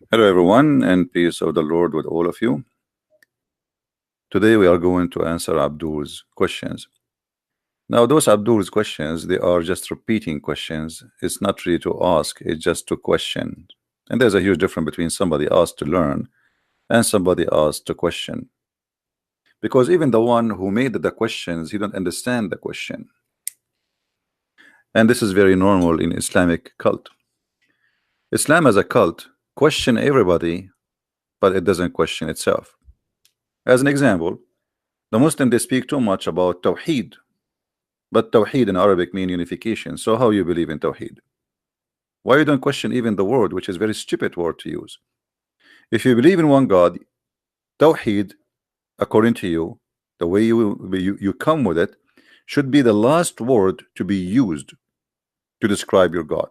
Hello, everyone, and peace of the Lord with all of you. Today, we are going to answer Abdul's questions. Now, those Abdul's questions, they are just repeating questions. It's not really to ask, it's just to question. And there's a huge difference between somebody asked to learn and somebody asked to question. Because even the one who made the questions, he don't understand the question. And this is very normal in Islamic cult. Islam as a cult question everybody, but it doesn't question itself. As an example, the Muslims they speak too much about Tawheed, but Tawheed in Arabic mean unification. So how you believe in Tawheed? Why you don't question even the word, which is a very stupid word to use? If you believe in one God, Tawheed, according to you, the way you come with it, should be the last word to be used to describe your God.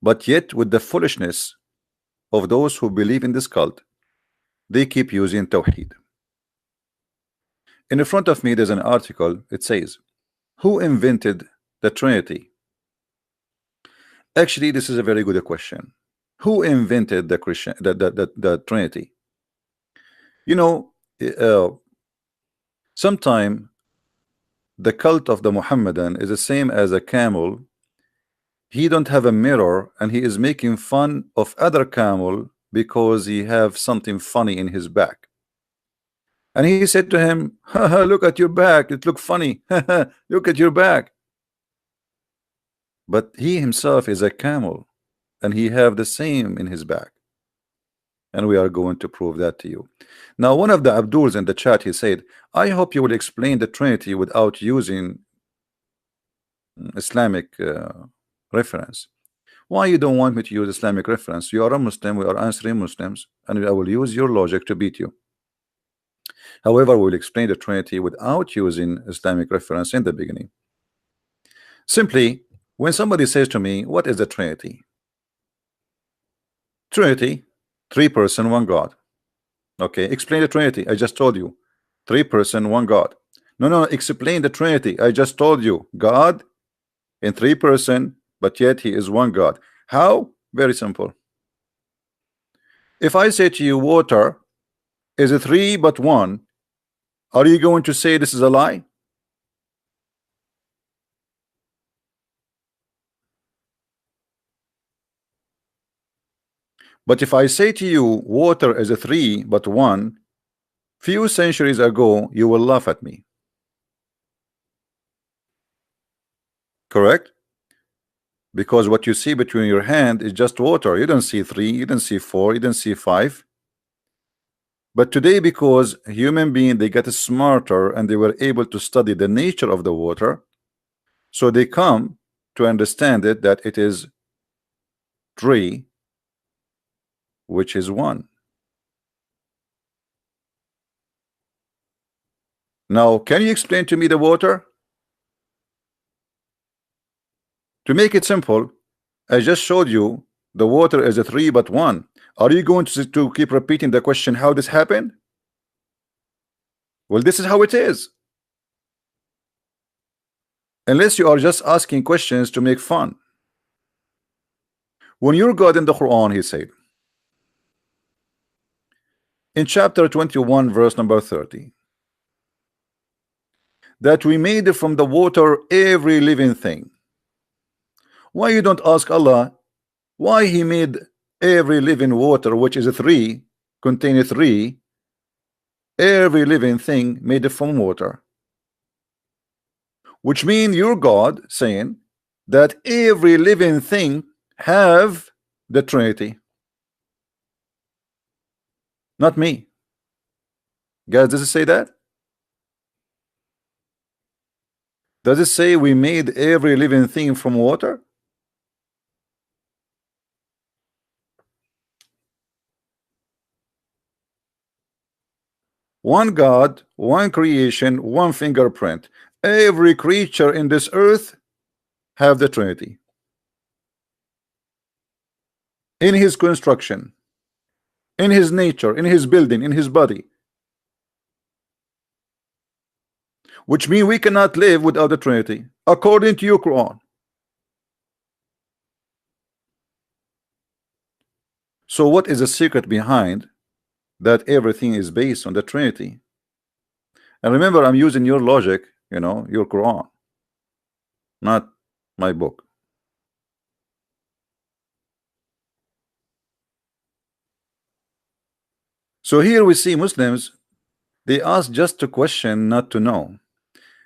But yet, with the foolishness of those who believe in this cult, they keep using Tawheed. In front of me, there's an article. It says, "Who invented the Trinity?" Actually, this is a very good question. Who invented the Trinity? You know, sometime the cult of the Muhammadan is the same as a camel. He don't have a mirror, and he is making fun of other camel because he have something funny in his back. And he said to him, "Haha, look at your back. It look funny. Look at your back." But he himself is a camel, and he have the same in his back. And we are going to prove that to you. Now, one of the Abduls in the chat, he said, "I hope you will explain the Trinity without using Islamic reference." Why you don't want me to use Islamic reference? You are a Muslim, we are answering Muslims, and I will use your logic to beat you. However, we will explain the Trinity without using Islamic reference in the beginning. Simply, when somebody says to me, "What is the Trinity?" Trinity, three person, one God. Okay, explain the Trinity. I just told you, three person, one God. No, explain the Trinity. I just told you, God in three person, but yet he is one God. How? Very simple. If I say to you, water is a three but one, are you going to say this is a lie? But if I say to you, water is a three but one, few centuries ago, you will laugh at me. Correct? Because what you see between your hand is just water. You don't see three, you don't see four, you don't see five. But today, because human beings they get smarter and they were able to study the nature of the water, so they come to understand it that it is three, which is one. Now, can you explain to me the water? To make it simple, I just showed you the water is a three but one. Are you going to keep repeating the question how this happened? Well, this is how it is. Unless you are just asking questions to make fun. When your God in the Quran, he said in chapter 21 verse number 30 that we made from the water every living thing. Why you don't ask Allah why he made every living water, which is a three, contain three, every living thing made from water? Which means your God saying that every living thing have the Trinity. Not me. Guys, does it say that? Does it say we made every living thing from water? One God, one creation, one fingerprint. Every creature in this earth have the Trinity in his construction, in his nature, in his building, in his body. Which means we cannot live without the Trinity according to your Quran. So what is the secret behind that everything is based on the Trinity? And remember, I'm using your logic, you know, your Quran, not my book. So here we see Muslims, they ask just to question, not to know.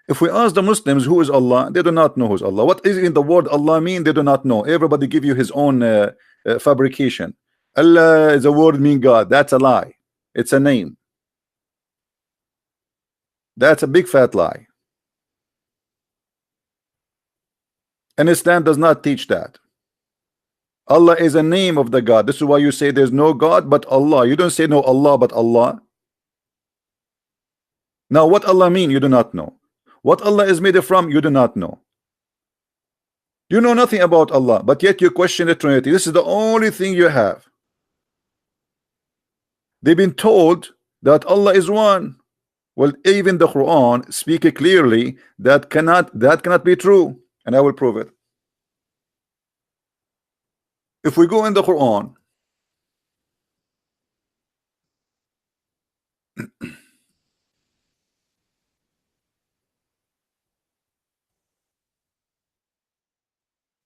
If we ask the Muslims who is Allah, they do not know who's Allah. What is in the word Allah mean? They do not know. Everybody give you his own fabrication. Allah is a word mean God. That's a lie. It's a name. That's a big fat lie. And Islam does not teach that. Allah is a name of the God. This is why you say there's no God but Allah. You don't say no Allah but Allah. Now what Allah mean? You do not know. What Allah is made from? You do not know. You know nothing about Allah, but yet you question the Trinity. This is the only thing you have. They've been told that Allah is one. Well, even the Quran speaks clearly that cannot be true, and I will prove it. If we go in the Quran,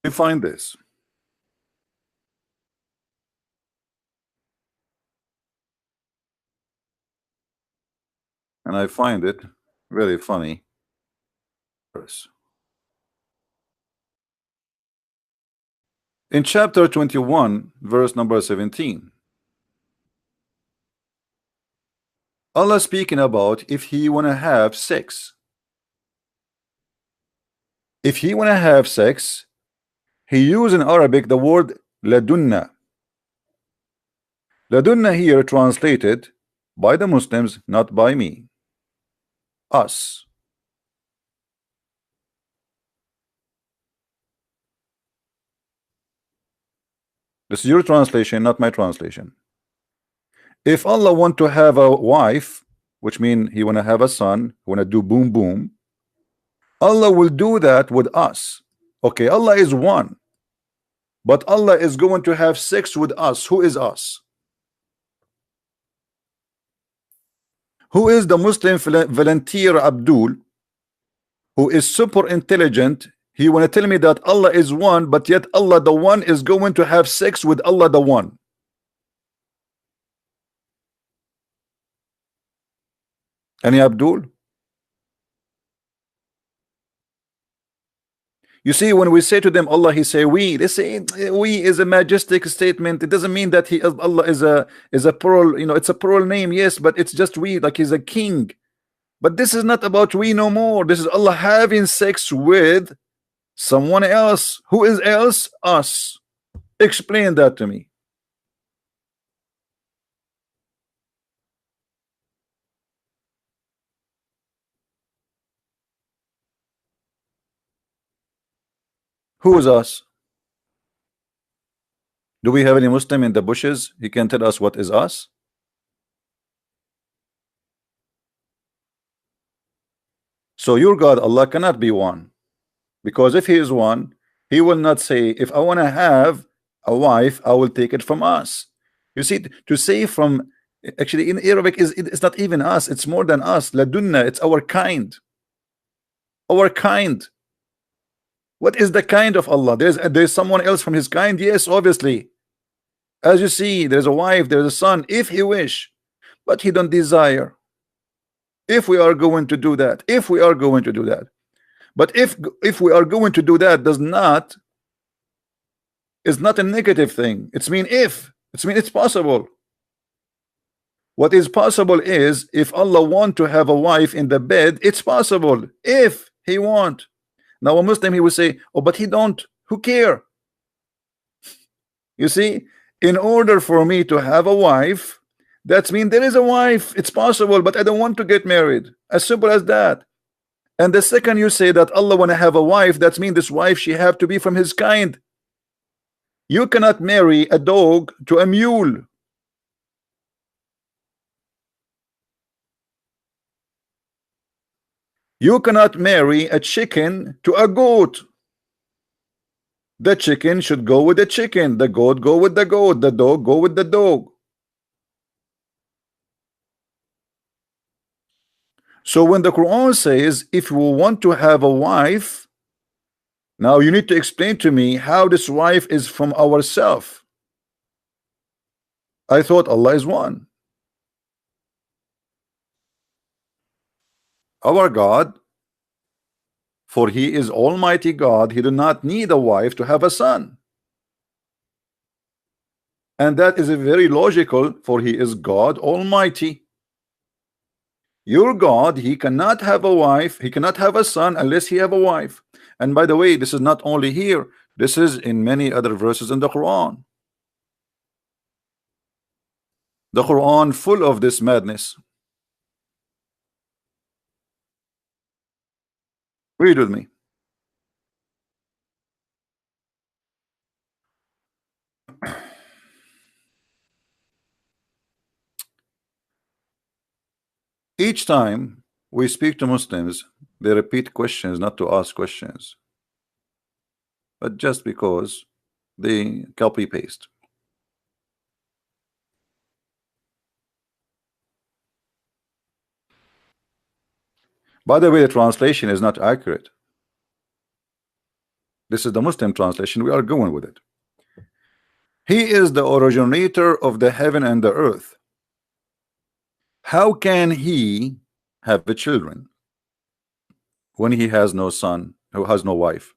we find this. And I find it very funny. In chapter 21, verse number 17, Allah speaking about if he wanna have sex. If he wanna have sex, he used in Arabic the word ladunna. Ladunna here translated by the Muslims, not by me. Us. This is your translation, not my translation. If Allah want to have a wife, which means he want to have a son, want to do boom boom, Allah will do that with us. Okay, Allah is one, but Allah is going to have sex with us. Who is us? Who is the Muslim volunteer Abdul, who is super intelligent? He want to tell me that Allah is one, but yet Allah the one is going to have sex with Allah the one. Any Abdul? You see, when we say to them Allah, he say we. They say we is a majestic statement. It doesn't mean that Allah is a plural, you know, it's a plural name, yes, but it's just we, like he's a king. But this is not about we no more. This is Allah having sex with someone else. Who is else? Us. Explain that to me. Who is us? Do we have any Muslim in the bushes? He can tell us what is us. So your God Allah cannot be one, because if he is one, he will not say if I want to have a wife I will take it from us. You see, to say from, actually in Arabic it's not even us, it's more than us. Ladunna, it's our kind. Our kind. What is the kind of Allah? There's someone else from his kind, yes, obviously. As you see, there's a wife, there's a son, if he wish, but he don't desire. If we are going to do that, if we are going to do that, but if we are going to do that, is not a negative thing. It's mean if, it's mean it's possible. What is possible is if Allah want to have a wife in the bed, it's possible if he want. Now a Muslim, he will say, oh, but he don't, who care? You see, in order for me to have a wife, that means there is a wife, it's possible, but I don't want to get married. As simple as that. And the second you say that Allah want to have a wife, that means this wife, she have to be from his kind. You cannot marry a dog to a mule. You cannot marry a chicken to a goat. The chicken should go with the chicken, the goat go with the goat, the dog go with the dog. So when the Quran says if you want to have a wife, now you need to explain to me how this wife is from ourself. I thought Allah is one. Our God, for he is Almighty God, he do not need a wife to have a son. And that is a very logical, for he is God Almighty. Your God, he cannot have a wife, he cannot have a son unless he have a wife. And by the way, this is not only here, this is in many other verses in the Quran. The Quran full of this madness. Read with me. Each time we speak to Muslims, they repeat questions not to ask questions, but just because they copy paste. By the way, the translation is not accurate. This is the Muslim translation. We are going with it. He is the originator of the heaven and the earth. How can he have the children when he has no son, who has no wife?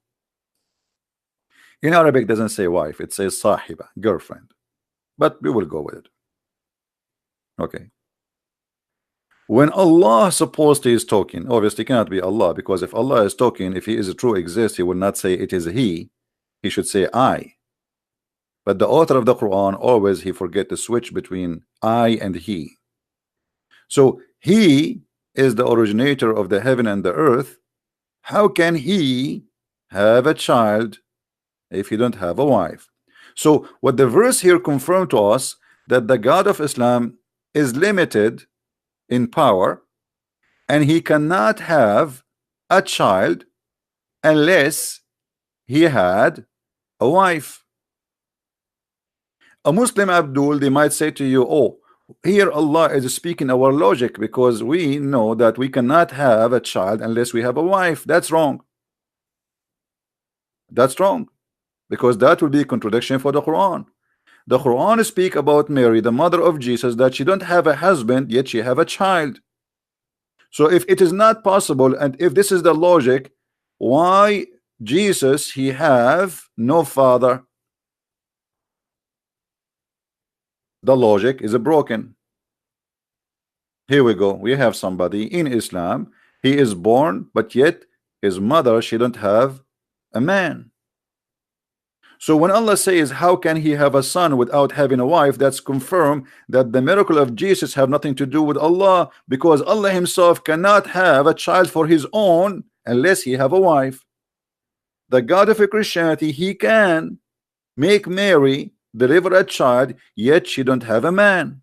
In Arabic, it doesn't say wife, it says sahiba, girlfriend. But we will go with it. Okay. When Allah supposedly is talking, obviously cannot be Allah, because if Allah is talking, if he is a true exist, he will not say it is he should say I. But the author of the Quran always he forget to switch between I and he. So he is the originator of the heaven and the earth. How can he have a child if he don't have a wife? So what the verse here confirmed to us, that the God of Islam is limited in power, and he cannot have a child unless he had a wife. A Muslim, Abdul, they might say to you, oh, here Allah is speaking our logic, because we know that we cannot have a child unless we have a wife. That's wrong. That's wrong, because that will be a contradiction for the Quran. The Quran speak about Mary, the mother of Jesus, that she don't have a husband, yet she have a child. So if it is not possible, and if this is the logic, why Jesus he have no father? The logic is broken. Here we go. We have somebody in Islam, he is born, but yet his mother, she don't have a man. So when Allah says how can he have a son without having a wife, that's confirmed that the miracle of Jesus have nothing to do with Allah, because Allah himself cannot have a child for his own unless he have a wife. The God of Christianity, he can make Mary deliver a child, yet she don't have a man.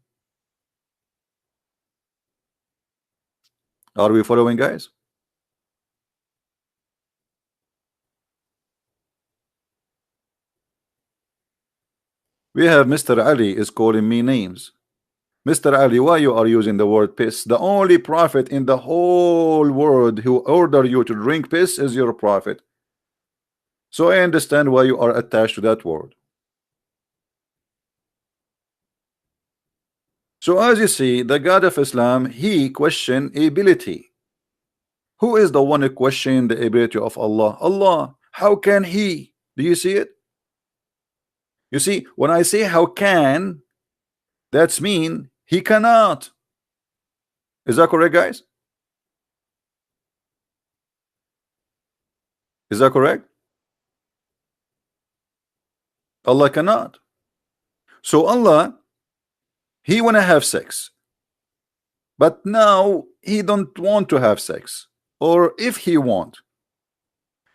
Are we following, guys? We have Mr. Ali is calling me names. Mr. Ali, why you are using the word piss? The only prophet in the whole world who order you to drink piss is your prophet. So I understand why you are attached to that word. So as you see, the God of Islam, he questioned ability. Who is the one who questioned the ability of Allah? Allah. How can he? Do you see it? You see, when I say how can, that's mean he cannot. Is that correct, guys? Is that correct? Allah cannot. So Allah, he wanna have sex, but now he don't want to have sex, or if he want.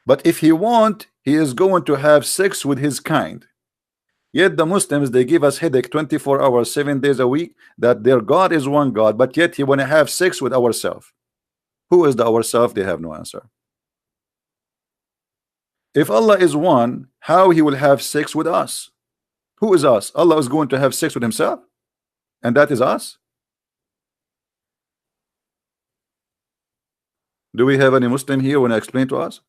But if he want, he is going to have sex with his kind. Yet the Muslims, they give us headache 24 hours 7 days a week, that their God is one God, but yet he want to have sex with ourselves. Who is the ourself? They have no answer. If Allah is one, how he will have sex with us. Who is us? Allah is going to have sex with himself, and that is us. Do we have any Muslim here when I explain to us?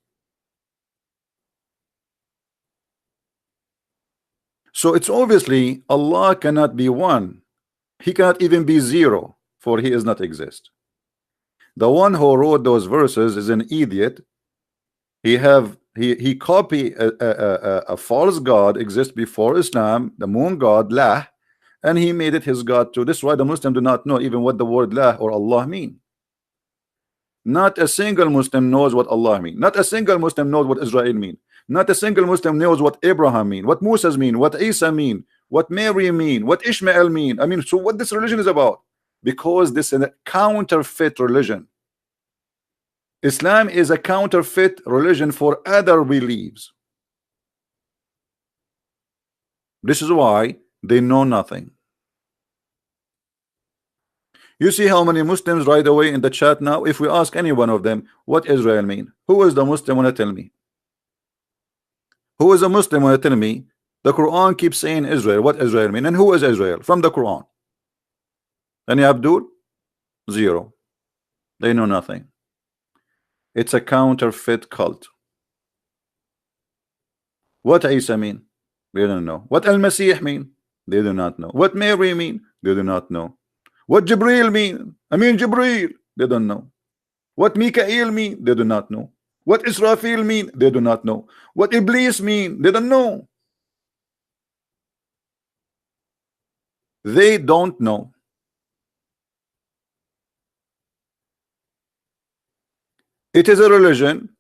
So it's obviously Allah cannot be one. He cannot even be zero, for he is not exist. The one who wrote those verses is an idiot. He copy a false god exist before Islam, the moon god Lah, and he made it his god too. This is why the Muslims do not know even what the word Lah or Allah mean. Not a single Muslim knows what Allah mean. Not a single Muslim knows what Israel mean. Not a single Muslim knows what Abraham mean, what Moses mean, what Isa mean, what Mary mean, what Ishmael mean. I mean, so what this religion is about? Because this is a counterfeit religion. Islam is a counterfeit religion for other beliefs. This is why they know nothing. You see how many Muslims right away in the chat now? If we ask any one of them what Israel mean, who is the Muslim want to tell me? Who is a Muslim want to tell me the Quran keeps saying Israel, what Israel mean? And who is Israel from the Quran? Any Abdul? Zero. They know nothing. It's a counterfeit cult. What Isa mean? They don't know. What Al-Masih mean? They do not know. What Mary mean? They do not know. What Jibril mean? I mean Jibril. They don't know. What Mikael mean? They do not know. What Israfil mean? They do not know. What Iblis mean? They don't know. They don't know. It is a religion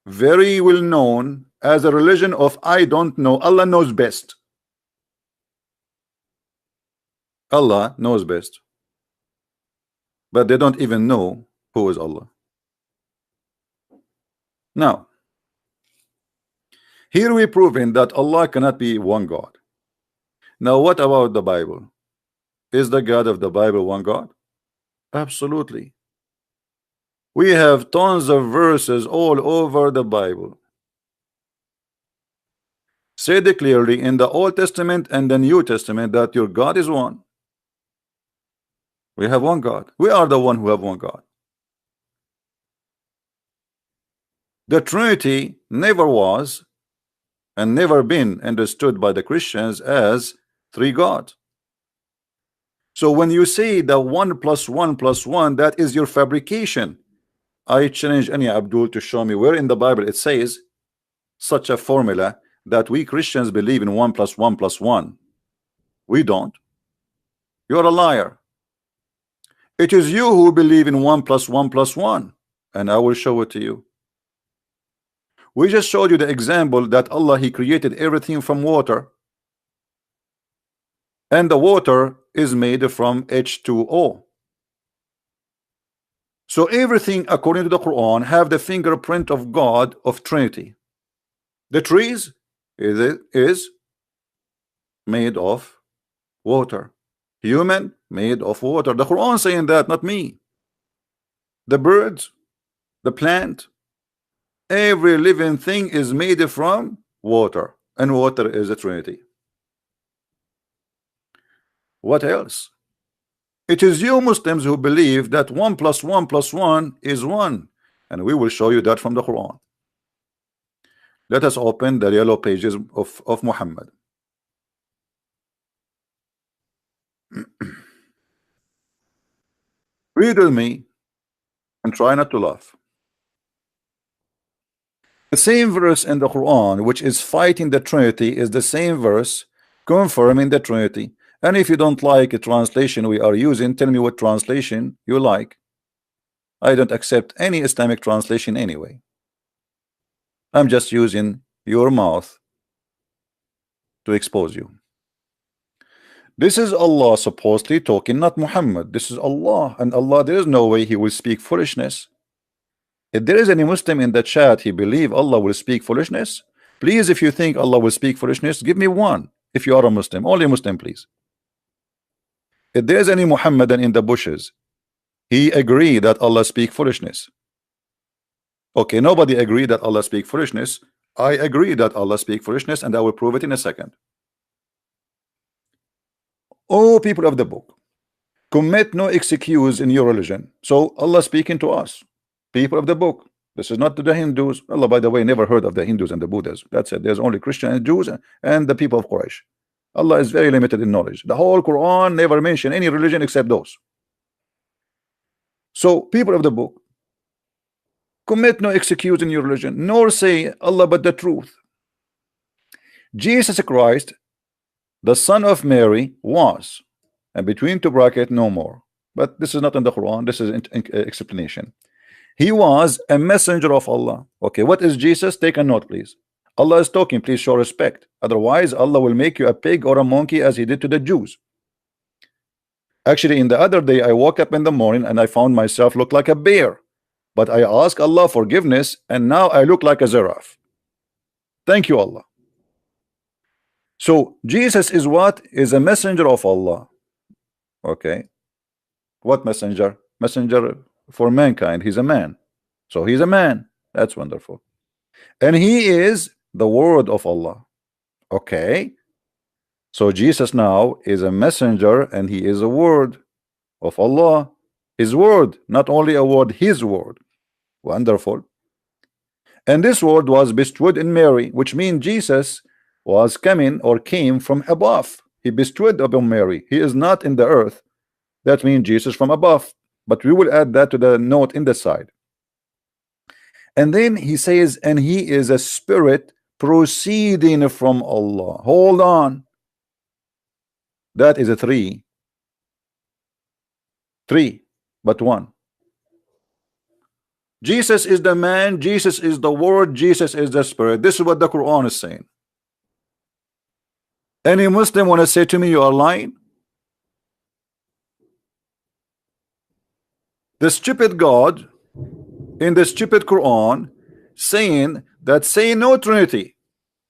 very well known as a religion of I don't know. Allah knows best. Allah knows best. But they don't even know who is Allah. Now, here we proving that Allah cannot be one God. Now, what about the Bible? Is the God of the Bible one God? Absolutely. We have tons of verses all over the Bible. Said it clearly in the Old Testament and the New Testament that your God is one. We have one God. We are the one who have one God. The Trinity never was and never been understood by the Christians as three gods. So when you say the 1 + 1 + 1, that is your fabrication. I challenge any Abdul to show me where in the Bible it says such a formula that we Christians believe in 1 + 1 + 1. We don't. You're a liar. It is you who believe in 1 + 1 + 1, and I will show it to you. We just showed you the example that Allah, He created everything from water, and the water is made from H2O. So everything according to the Quran have the fingerprint of God of Trinity. The trees is made of water. Human made of water. The Quran saying that, not me. The birds, the plant, every living thing is made from water, and water is a Trinity. What else? It is you Muslims who believe that 1 + 1 + 1 is 1, and we will show you that from the Quran. Let us open the yellow pages of Muhammad. Read with me and try not to laugh. The same verse in the Quran which is fighting the Trinity is the same verse confirming the Trinity. And if you don't like a translation we are using, tell me what translation you like. I don't accept any Islamic translation anyway. I'm just using your mouth to expose you. This is Allah supposedly talking, not Muhammad. This is Allah, and Allah, there is no way He will speak foolishness. If there is any Muslim in the chat, he believe Allah will speak foolishness, please, if you think Allah will speak foolishness, give me one. If you are a Muslim, only Muslim, please. If there is any Muhammadan in the bushes, he agree that Allah speak foolishness. Okay, nobody agree that Allah speak foolishness. I agree that Allah speaks foolishness, and I will prove it in a second. Oh, people of the book, commit no excuse in your religion. So Allah speaking to us, people of the book. This is not to the Hindus. Allah, by the way, never heard of the Hindus and the Buddhas. That's it. There's only Christian and Jews and the people of Quraysh. Allah is very limited in knowledge. The whole Quran never mentioned any religion except those. So, people of the book, commit no excuse in your religion, nor say Allah but the truth. Jesus Christ, the son of Mary, was, and between two brackets, no more. But this is not in the Quran. This is an explanation. He was a messenger of Allah. Okay, what is Jesus? Take a note, please. Allah is talking. Please show respect. Otherwise, Allah will make you a pig or a monkey, as He did to the Jews. Actually, in the other day, I woke up in the morning and I found myself look like a bear. But I asked Allah forgiveness, and now I look like a giraffe. Thank you, Allah. So Jesus is what? Is a messenger of Allah. Okay. What messenger? Messenger for mankind. He's a man. So he's a man. That's wonderful. And he is the word of Allah. Okay. So Jesus now is a messenger, and he is a word of Allah. His word, not only a word, his word. Wonderful. And this word was bestowed in Mary, which means Jesus was coming or came from above. He bestowed upon Mary. He is not in the earth. That means Jesus from above. But we will add that to the note in the side. And then he says, and he is a spirit proceeding from Allah. Hold on. That is a three, but one. Jesus is the man, Jesus is the word, Jesus is the spirit. This is what the Quran is saying. Any Muslim want to say to me you are lying? The stupid God in the stupid Quran saying that say no Trinity.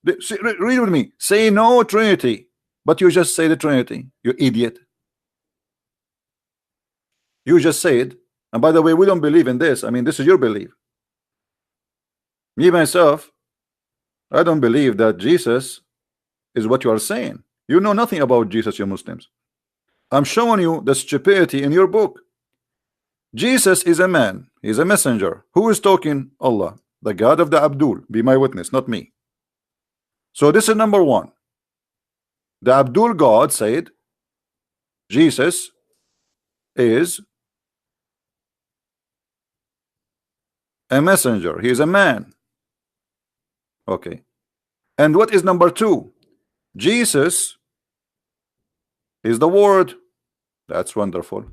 Read with me. Say no Trinity. But you just say the Trinity. You idiot. You just say it. And by the way, we don't believe in this. I mean, this is your belief. Me myself, I don't believe that Jesus is what you are saying. You know nothing about Jesus, you Muslims. I'm showing you the stupidity in your book. Jesus is a man. He's a messenger. Who is talking? Allah, the God of the Abdul. Be my witness, not me. So this is number one. The Abdul God said Jesus is a messenger. He is a man. Okay. And what is number two? Jesus is the word. That's wonderful.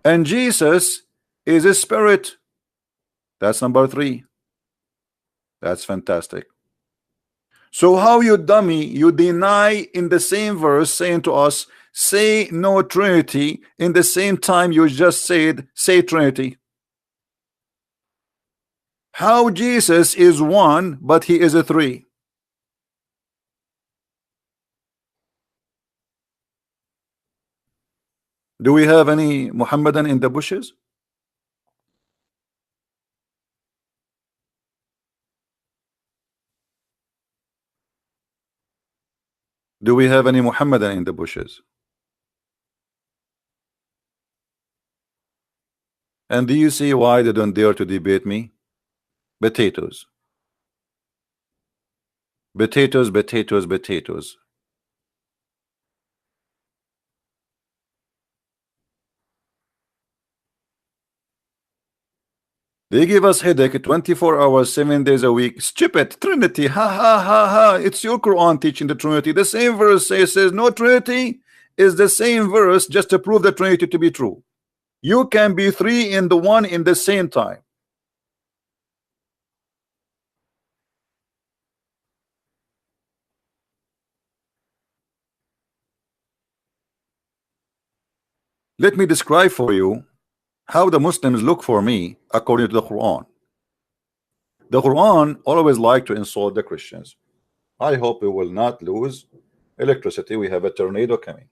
And Jesus is a spirit. That's number three. That's fantastic. So how, you dummy, you deny in the same verse saying to us, say no Trinity, in the same time you just said say Trinity? How Jesus is one but he is a three? Do we have any Muhammadan in the bushes? Do we have any Muhammadan in the bushes? And do you see why they don't dare to debate me? Potatoes. Potatoes, potatoes, potatoes. They give us headache 24 hours, 7 days a week. Stupid Trinity. Ha ha ha ha. It's your Quran teaching the Trinity. The same verse says no Trinity is the same verse just to prove the Trinity to be true. You can be three in the one in the same time. Let me describe for you how the Muslims look for me according to the Quran. The Quran always like to insult the Christians. I hope we will not lose electricity. We have a tornado coming.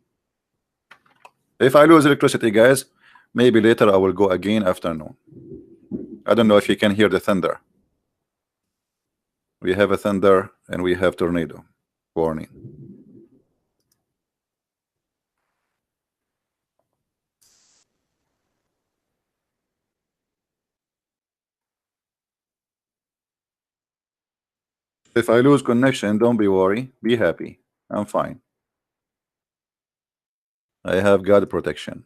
If I lose electricity, guys, maybe later I will go again afternoon. I don't know if you can hear the thunder. We have a thunder and we have tornado warning. If I lose connection, don't be worried. Be happy. I'm fine. I have God protection.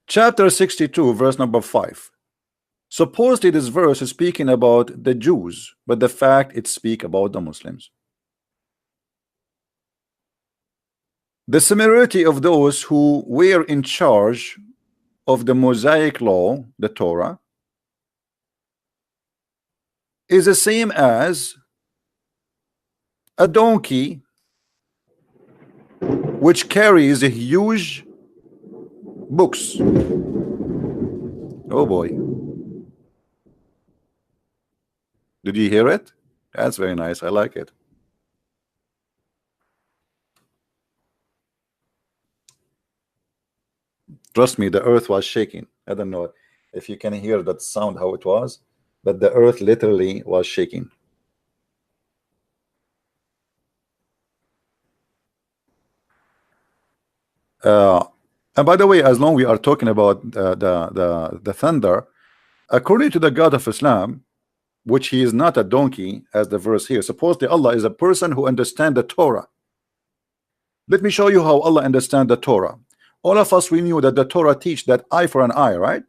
Chapter 62, verse number 5. Supposedly this verse is speaking about the Jews, but the fact it speaks about the Muslims. The similarity of those who were in charge of the Mosaic law, the Torah, is the same as a donkey which carries a huge books. Oh boy. Did you hear it? That's very nice. I like it. Trust me, the earth was shaking. I don't know if you can hear that sound, how it was, but the earth literally was shaking. And by the way, as long we are talking about the thunder, according to the God of Islam, which he is not a donkey, as the verse here, supposedly Allah is a person who understands the Torah. Let me show you how Allah understands the Torah. All of us, we knew that the Torah teach that eye for an eye, right?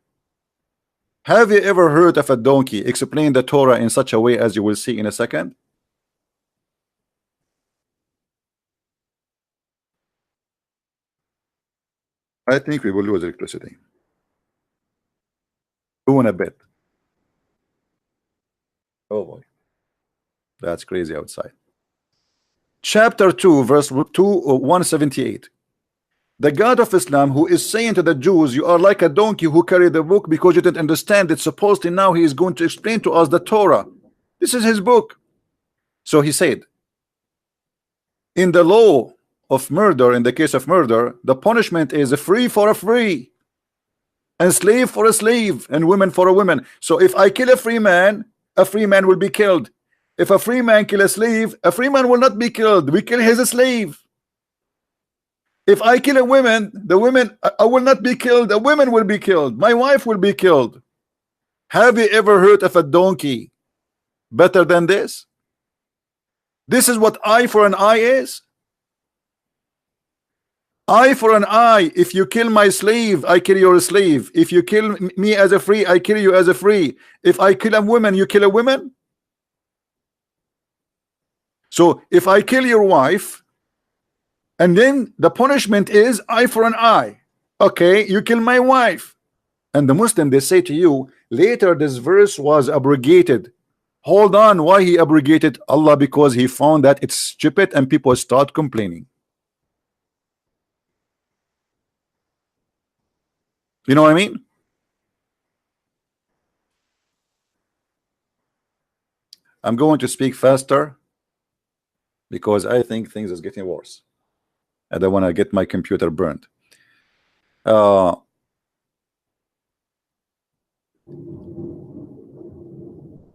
Have you ever heard of a donkey explain the Torah in such a way as you will see in a second? I think we will lose electricity. Doing a bit. Oh boy, that's crazy outside. Chapter 2, verse 178. The God of Islam, who is saying to the Jews, you are like a donkey who carried the book because you didn't understand it. Supposedly now he is going to explain to us the Torah. This is his book. So he said, in the law of murder, in the case of murder, the punishment is a free for a free, and slave for a slave, and women for a woman. So if I kill a free man will be killed. If a free man kill a free man will not be killed. We kill his slave. If I kill a woman, I will not be killed. A woman will be killed. My wife will be killed. Have you ever heard of a donkey better than this? This is what eye for an eye is. Eye for an eye. If you kill my slave, I kill your slave. If you kill me as a free, I kill you as a free. If I kill a woman, you kill a woman. So if I kill your wife, and then the punishment is eye for an eye. Okay, you kill my wife. And the Muslim, they say to you, later this verse was abrogated. Hold on, why he abrogated? Allah, because he found that it's stupid and people start complaining. You know what I mean? I'm going to speak faster because I think things is getting worse. I don't want to get my computer burned.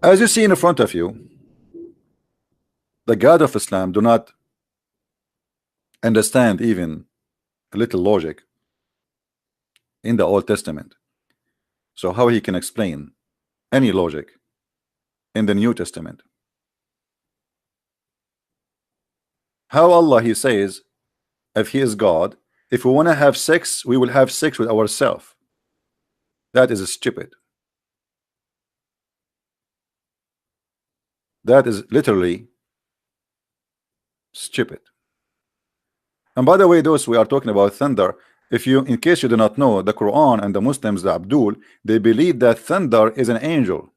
As you see in front of you, the God of Islam do not understand even a little logic in the Old Testament. So how he can explain any logic in the New Testament? How Allah, he says, if he is God, if we want to have sex, we will have sex with ourselves. That is stupid. That is literally stupid. And by the way, those we are talking about thunder, if you, in case you do not know, the Quran and the Muslims, the Abdul, they believe that thunder is an angel.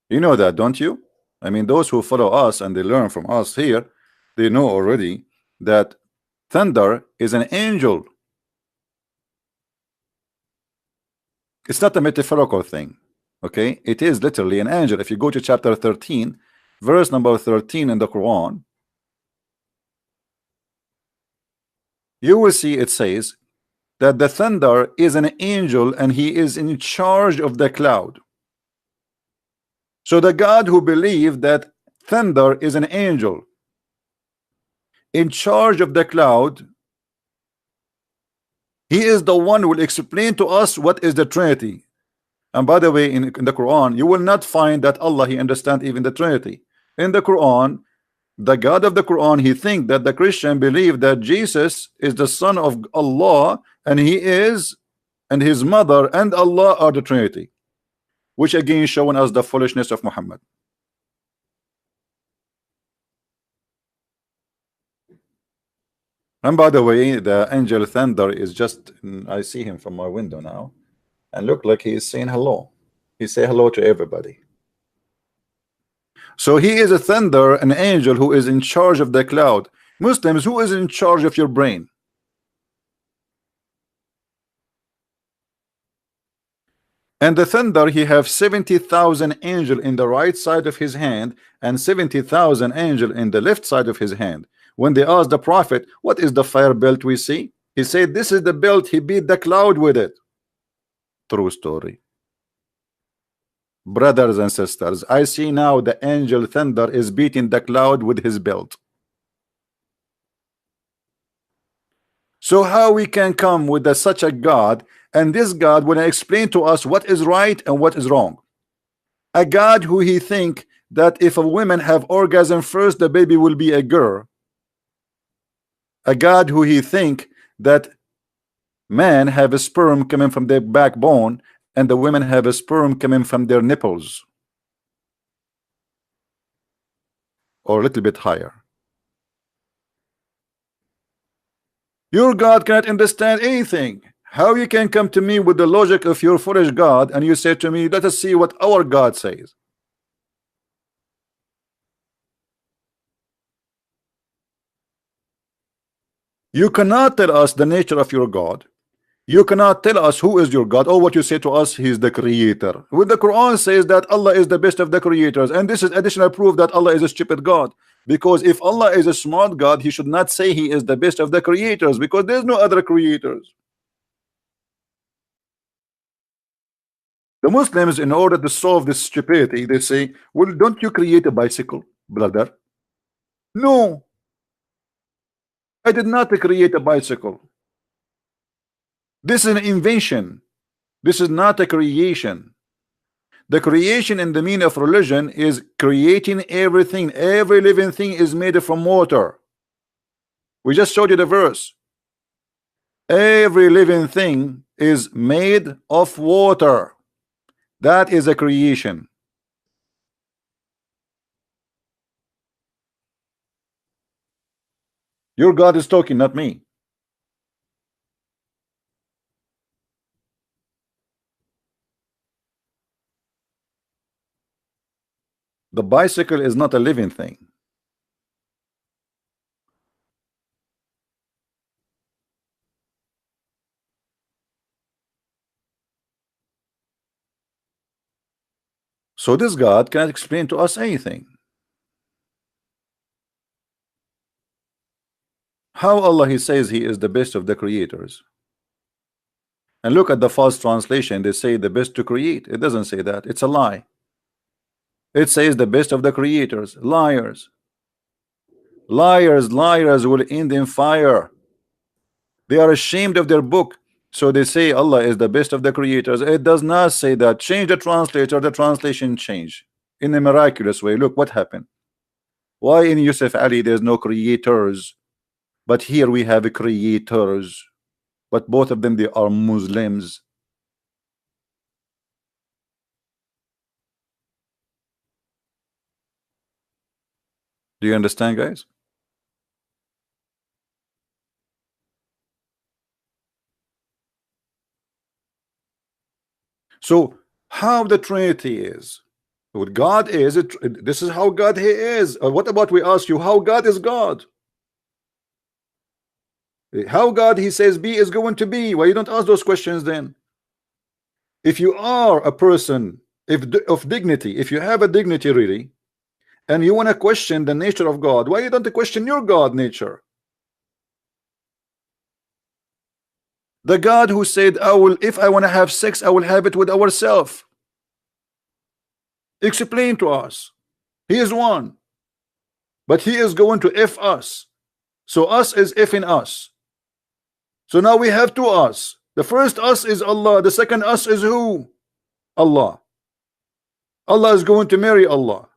You know that, don't you? I mean, those who follow us and they learn from us here, they know already that thunder is an angel. It's not a metaphorical thing. Okay, it is literally an angel. If you go to chapter 13, verse number 13 in the Quran, you will see it says that the thunder is an angel and he is in charge of the cloud. So the God who believed that thunder is an angel in charge of the cloud, he is the one who will explain to us what is the Trinity. And by the way, in the Quran, you will not find that Allah he understand even the Trinity. In the Quran, the God of the Quran, he think that the Christian believe that Jesus is the son of Allah, and he is, and his mother and Allah are the Trinity, which again showing us the foolishness of Muhammad. And by the way, the angel thunder is just, I see him from my window now, and look like he is saying hello. He say hello to everybody. So he is a thunder, an angel who is in charge of the cloud. Muslims, who is in charge of your brain? And the thunder, he have 70,000 angel in the right side of his hand and 70,000 angel in the left side of his hand. When they asked the prophet, what is the fire belt we see? He said, this is the belt, he beat the cloud with it. True story. Brothers and sisters, I see now the angel thunder is beating the cloud with his belt. So how we can come with such a God, and this God will explain to us what is right and what is wrong? A God who he think that if a woman have orgasm first, the baby will be a girl. A God who he think that men have a sperm coming from their backbone and the women have a sperm coming from their nipples, or a little bit higher. Your God cannot understand anything. How you can come to me with the logic of your foolish God and you say to me, let us see what our God says? You cannot tell us the nature of your God. You cannot tell us who is your God. Or what you say to us, he is the creator. When the Quran says that Allah is the best of the creators, and this is additional proof that Allah is a stupid God. Because if Allah is a smart God, he should not say he is the best of the creators, because there's no other creators. The Muslims, in order to solve this stupidity, they say, well, don't you create a bicycle, brother? No, I did not create a bicycle. This is an invention. This is not a creation. The creation in the meaning of religion is creating everything. Every living thing is made from water. We just showed you the verse. Every living thing is made of water. That is a creation. Your God is talking, not me. The bicycle is not a living thing. So this God cannot explain to us anything. How Allah he says he is the best of the creators? And look at the false translation. They say the best to create. It doesn't say that. It's a lie. It says the best of the creators. Liars. Liars, liars will end in fire. They are ashamed of their book. So they say Allah is the best of the creators. It does not say that. Change the translator, the translation change in a miraculous way. Look what happened. Why in Yusuf Ali there's no creators, but here we have creators, but both of them they are Muslims. Do you understand, guys? So how the Trinity is, what God is, this is how God he is. What about we ask you how God is God? How God he says be is going to be. Why you don't ask those questions then? If you are a person of dignity, if you have a dignity really, and you want to question the nature of God, why you don't question your God nature? The God who said, I will, if I want to have sex, I will have it with ourselves. Explain to us. He is one, but he is going to F us. So us is Fing us. So now we have two us. The first us is Allah. The second us is who? Allah. Allah is going to marry Allah.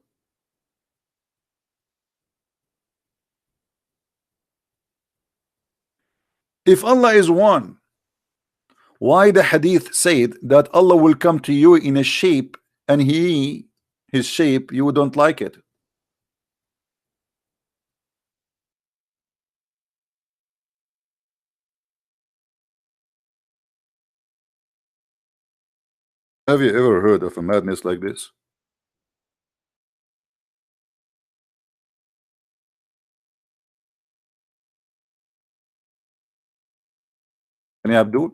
If Allah is one, why the hadith said that Allah will come to you in a shape, and his shape, you don't like it? Have you ever heard of a madness like this? Any Abdul?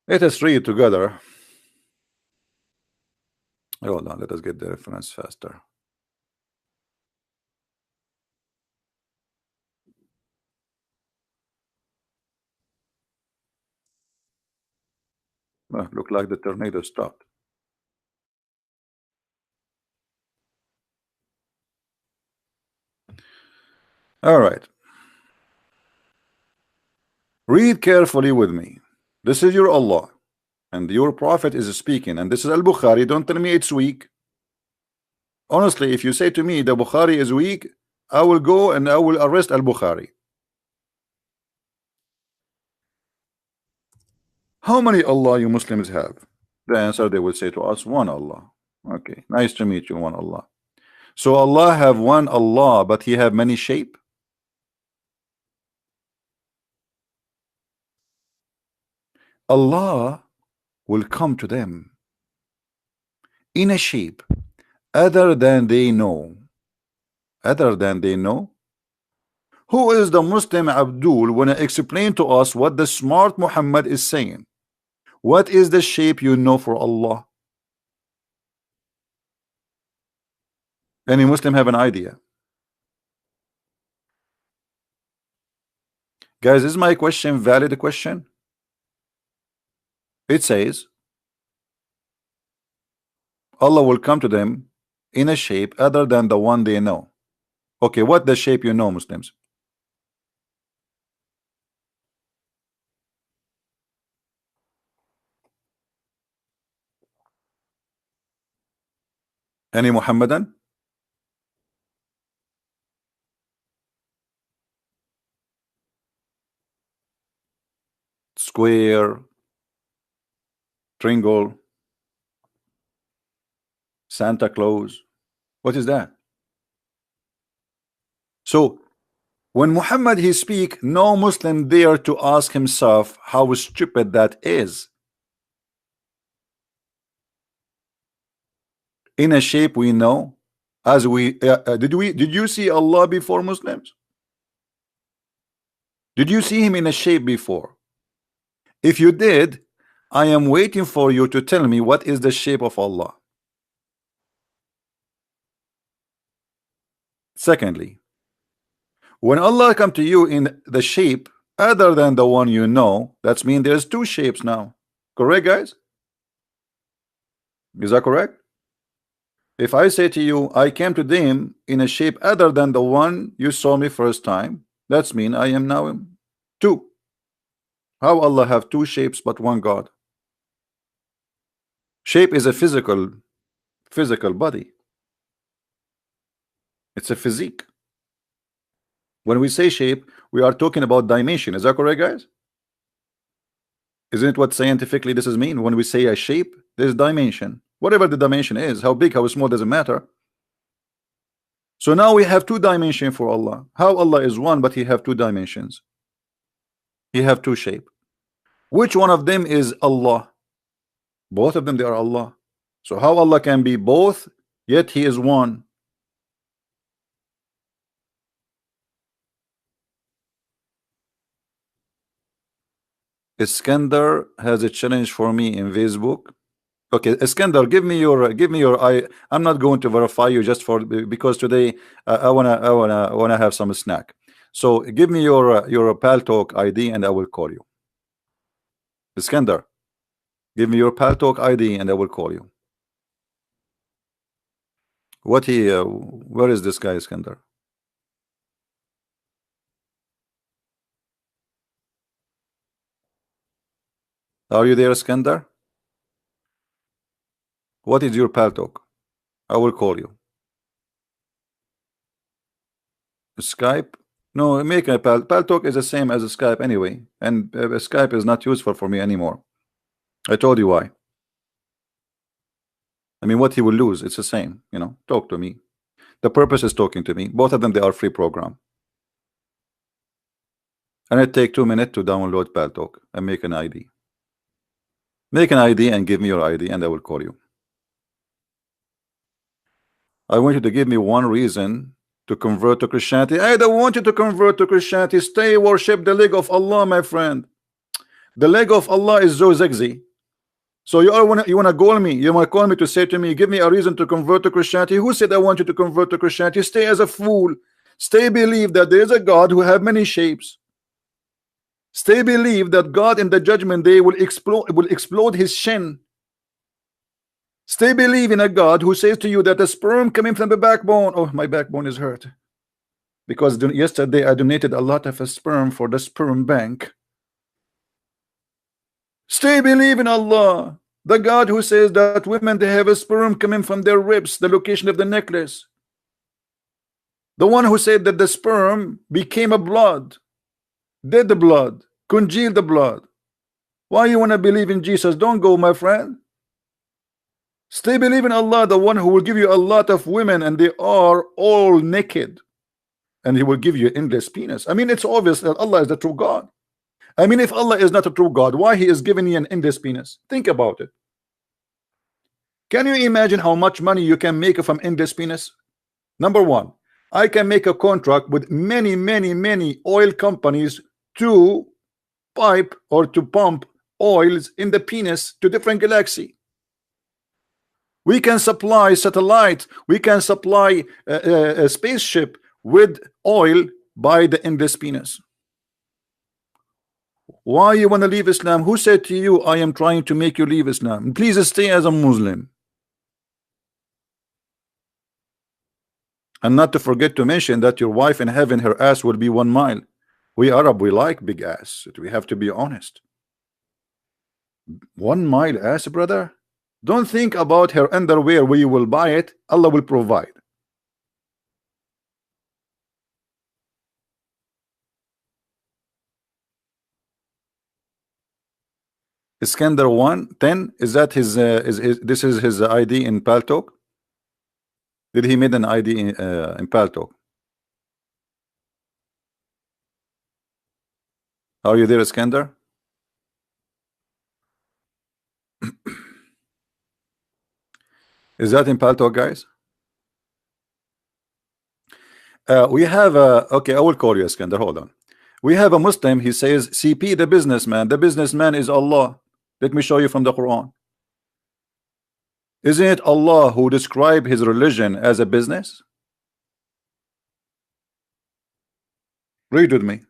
Let us read together. Hold on, let us get the reference faster. Look like the tornado stopped. All right. Read carefully with me. This is your Allah, and your prophet is speaking, and this is Al-Bukhari. Don't tell me it's weak. Honestly, if you say to me the Bukhari is weak, I will go and I will arrest Al-Bukhari. How many Allah you Muslims have? The answer they will say to us, one Allah. Okay, nice to meet you, one Allah. So Allah have one Allah, but he have many shape. Allah will come to them in a shape other than they know. Other than they know. Who is the Muslim Abdul when I explain to us what the smart Muhammad is saying? What is the shape you know for Allah? Any Muslim have an idea? Guys, is my question valid question? It says Allah will come to them in a shape other than the one they know. Okay, what the shape you know, Muslims? Any Muhammadan? Square, triangle, Santa Claus. What is that? So when Muhammad he speak, no Muslim dare to ask himself how stupid that is. In a shape we know, as we did you see Allah before, Muslims? Did you see him in a shape before? If you did, I am waiting for you to tell me what is the shape of Allah. Secondly, when Allah come to you in the shape other than the one you know, that's mean there's two shapes now. Correct, guys? Is that correct? If I say to you, I came to them in a shape other than the one you saw me first time, that's mean I am now two. How Allah have two shapes but one God? Shape is a physical body. It's a physique. When we say shape, we are talking about dimension. Is that correct, guys? Isn't it what scientifically this is mean? When we say a shape, there's dimension. Whatever the dimension is, how big, how small, doesn't matter. So now we have two dimensions for Allah. How Allah is one, but he have two dimensions. He have two shape. Which one of them is Allah? Both of them, they are Allah. So how Allah can be both, yet he is one? Iskandar has a challenge for me in Facebook. Okay, Iskandar, give me your I'm not going to verify you just for because today I wanna have some snack. So give me your Paltalk ID and I will call you. Iskandar, give me your Paltalk ID and I will call you. What he where is this guy Iskandar? Are you there, Iskandar? What is your Paltalk? I will call you. Skype? No, make a Paltalk is the same as a Skype anyway, and Skype is not useful for me anymore. I told you why. I mean, what he will lose, it's the same, you know. Talk to me. The purpose is talking to me. Both of them, they are free program. And it take 2 minutes to download Paltalk and make an ID. Make an ID and give me your ID, and I will call you. I want you to give me one reason to convert to Christianity. I don't want you to convert to Christianity. Stay worship the leg of Allah, my friend. The leg of Allah is so sexy. So you wanna call me? You wanna call me to say to me, give me a reason to convert to Christianity? Who said I want you to convert to Christianity? Stay as a fool. Stay believe that there is a God who have many shapes. Stay believe that God in the judgment day will explode his shin. Stay believe in a God who says to you that the sperm coming from the backbone. Oh, my backbone is hurt because yesterday I donated a lot of sperm for the sperm bank. Stay believe in Allah, the God who says that women they have a sperm coming from their ribs, the location of the necklace. The one who said that the sperm became a blood, did the blood, congealed the blood. Why you want to believe in Jesus? Don't go, my friend. Stay believe in Allah, the one who will give you a lot of women and they are all naked, and he will give you endless penis. I mean, it's obvious that Allah is the true God. I mean, if Allah is not a true God, why he is giving you an endless penis? Think about it. Can you imagine how much money you can make from endless penis? Number one, I can make a contract with many oil companies to pipe or to pump oils in the penis to different galaxy. We can supply satellite, we can supply a spaceship with oil by the endless penis. Why you want to leave Islam? Who said to you I am trying to make you leave Islam? Please stay as a Muslim. And not to forget to mention that your wife in heaven, her ass will be 1 mile. We Arab, we like big ass. We have to be honest. 1 mile ass, brother. Don't think about her underwear where you will buy it. Allah will provide. Iskandar 110, is that his this is his ID in Paltalk? Did he made an ID in Paltalk? Are you there, Iskandar? Is that in Paltalk, guys? We have a okay, I will call you, Iskandar. Hold on. We have a Muslim, he says CP the businessman is Allah. Let me show you from the Quran. Isn't it Allah who described his religion as a business? Read with me.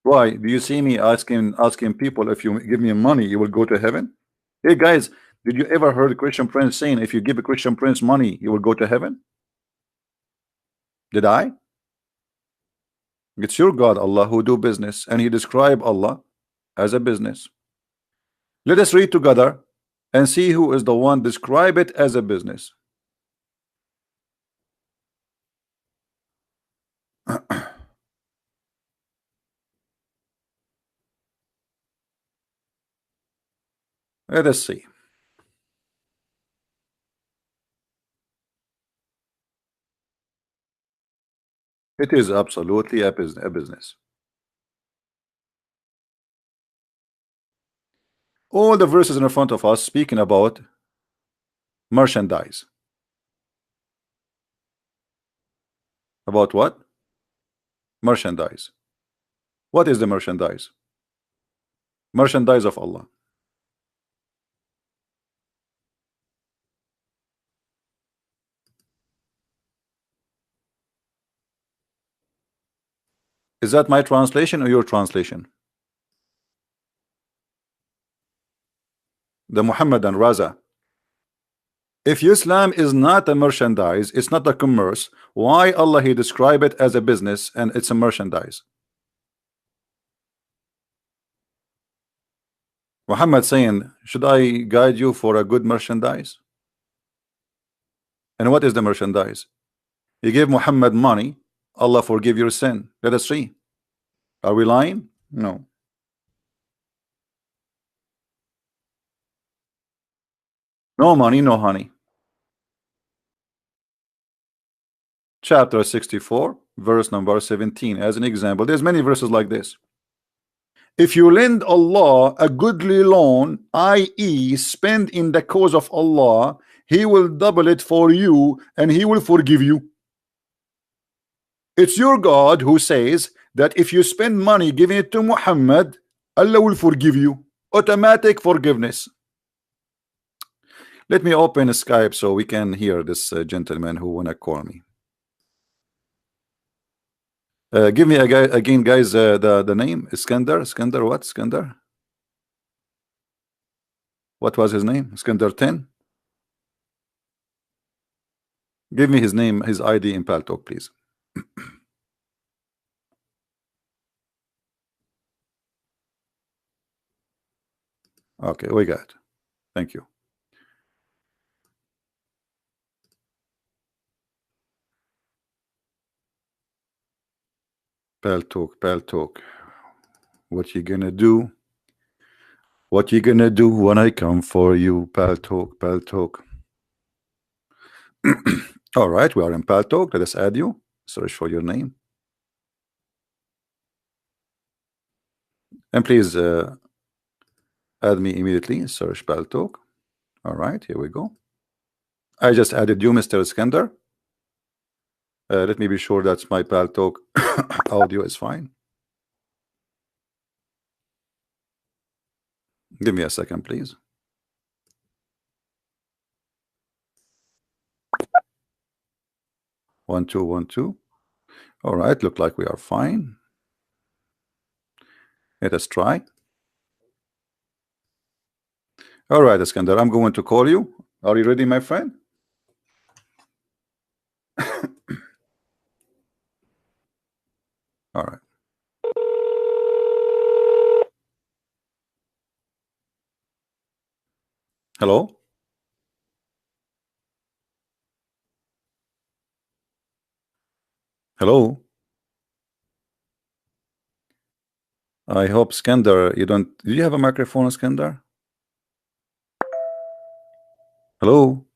Why do you see me asking people, if you give me money you will go to heaven? Hey guys, did you ever heard a Christian prince saying if you give a Christian prince money you will go to heaven? Did I? It's your God Allah who do business, and he described Allah as a business. Let us read together and see who is the one describe it as a business. Let us see. It is absolutely a business. All the verses in front of us speaking about merchandise. About what? Merchandise. What is the merchandise? Merchandise of Allah. Is that my translation or your translation? The Muhammadan Raza. If Islam is not a merchandise, it's not a commerce, why Allah He describe it as a business and it's a merchandise? Muhammad saying, should I guide you for a good merchandise? And what is the merchandise? You give Muhammad money, Allah forgive your sin. Let us see. Are we lying? No. No money, no honey. Chapter 64, verse number 17, as an example. There's many verses like this. If you lend Allah a goodly loan, i.e. spend in the cause of Allah, He will double it for you and He will forgive you. It's your God who says that if you spend money giving it to Muhammad, Allah will forgive you. Automatic forgiveness. Let me open Skype so we can hear this gentleman who wanna call me. Give me again, guys, the name. Iskandar what? Iskandar? What was his name? Iskandar 10? Give me his name, his ID in Paltalk, please. Okay, we got it. Thank you. Paltalk. What you gonna do? What you gonna do when I come for you? Paltalk. All right, we are in Paltalk. Let us add you. Search for your name. And please add me immediately. Search Paltalk. All right, here we go. I just added you, Mr. Iskandar. Let me be sure that's my Paltalk audio is fine. Give me a second, please. One, two. All right, look like we are fine. Let us try. All right, Iskandar, I'm going to call you. Are you ready, my friend? All right. Hello? Hello? I hope, Iskandar, you don't... Do you have a microphone, Iskandar? Hello?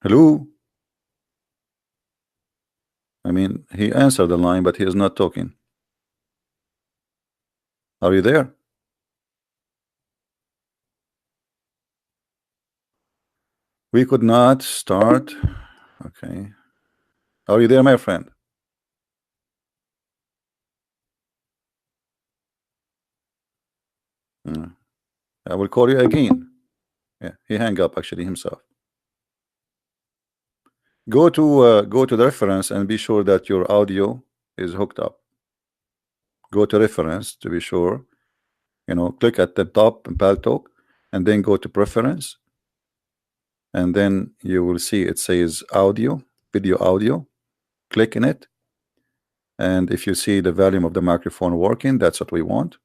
Hello? I mean, he answered the line, but he is not talking. Are you there? We could not start. Okay. Are you there, my friend? I will call you again. Yeah, he hang up actually himself. Go to the reference and be sure that your audio is hooked up. Go to reference to be sure. You know, click at the top in Paltalk and then go to preference, and then you will see it says audio, video audio. Click in it, and if you see the volume of the microphone working, that's what we want.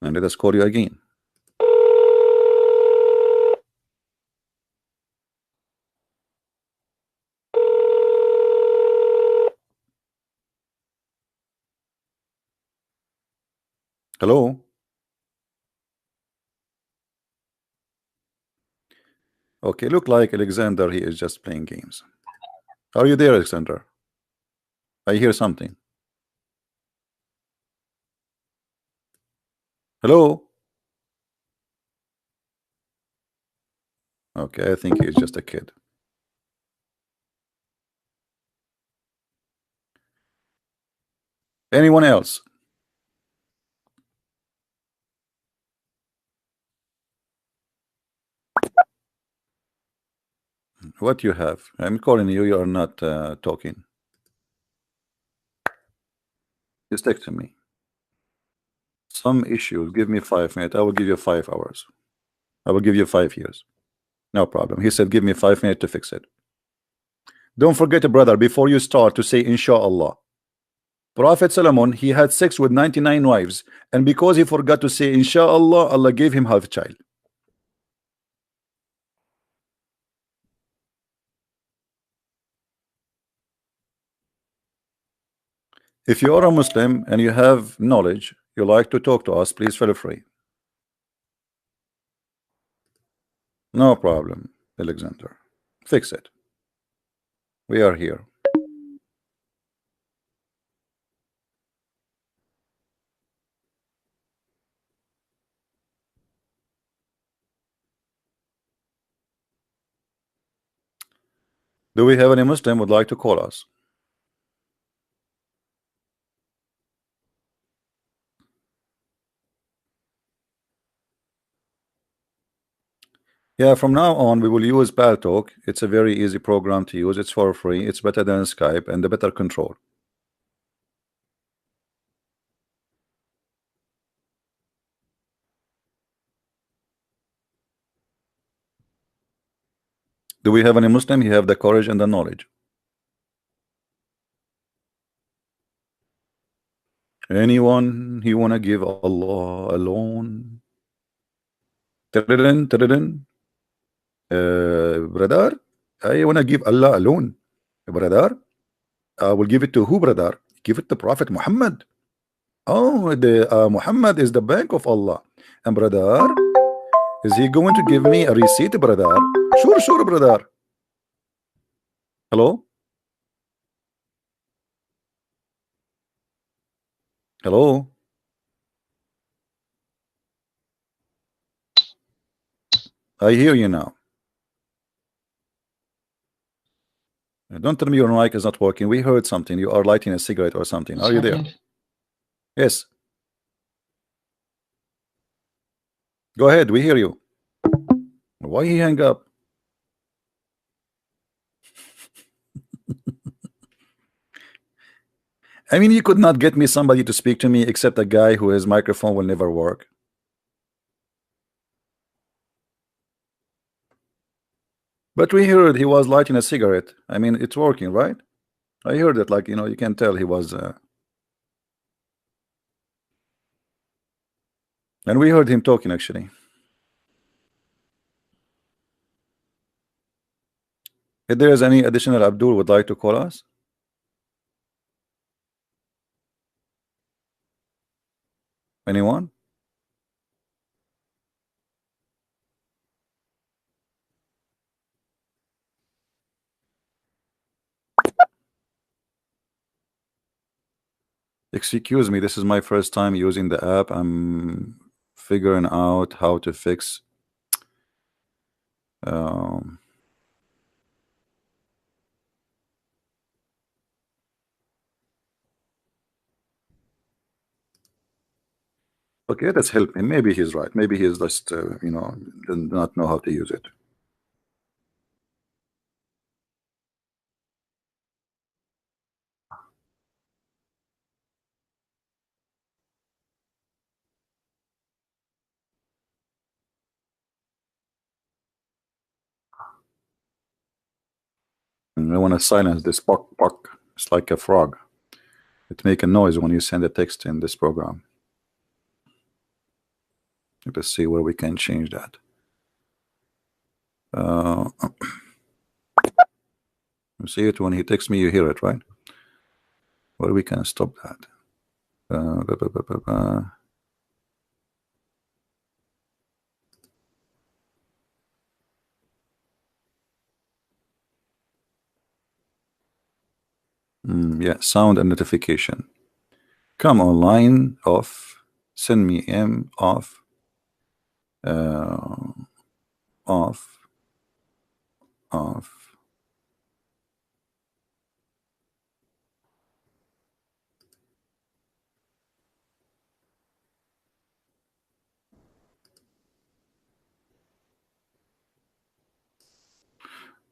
And let us call you again. Hello? Okay, look like Alexander, he is just playing games. Are you there, Alexander? I hear something. Hello? Okay, I think he's just a kid. Anyone else? What you have? I'm calling you. You are not talking. Just text me. Some issues. Give me 5 minutes. I will give you 5 hours. I will give you 5 years. No problem. He said, give me 5 minutes to fix it. Don't forget, brother, before you start to say inshallah. Prophet Solomon, he had sex with 99 wives, and because he forgot to say inshallah, Allah gave him half a child. If you are a Muslim and you have knowledge, you like to talk to us, please feel free. No problem, Alexander. Fix it. We are here. Do we have any Muslim would like to call us? Yeah, from now on we will use Paltalk. It's a very easy program to use. It's for free. It's better than Skype and the better control. Do we have any Muslim? He have the courage and the knowledge. Anyone he wanna give Allah alone? Brother, I wanna give Allah alone. Brother, I will give it to who, brother? Give it to Prophet Muhammad. Oh, the Muhammad is the bank of Allah. And brother, is he going to give me a receipt, brother? Sure, sure, brother. Hello? Hello? I hear you now. Don't tell me your mic is not working. We heard something. You are lighting a cigarette or something. Are you there? Yes. Go ahead. We hear you. Why he hang up? I mean, you could not get me somebody to speak to me except a guy who his microphone will never work. But we heard he was lighting a cigarette. I mean, it's working, right? I heard it, like, you can tell he was. And we heard him talking, actually. If there is any additional Abdul would like to call us? Anyone? Excuse me, this is my first time using the app. I'm figuring out how to fix. Okay, let's help him. Maybe he's right. Maybe he's just, does not know how to use it. And I want to silence this pock pock. It's like a frog. It make a noise when you send a text in this program. Let's see where we can change that. You see it when he texts me, you hear it, right? Where we can stop that. Yeah, sound and notification. Come online, off. Send me M, off. Off. Off.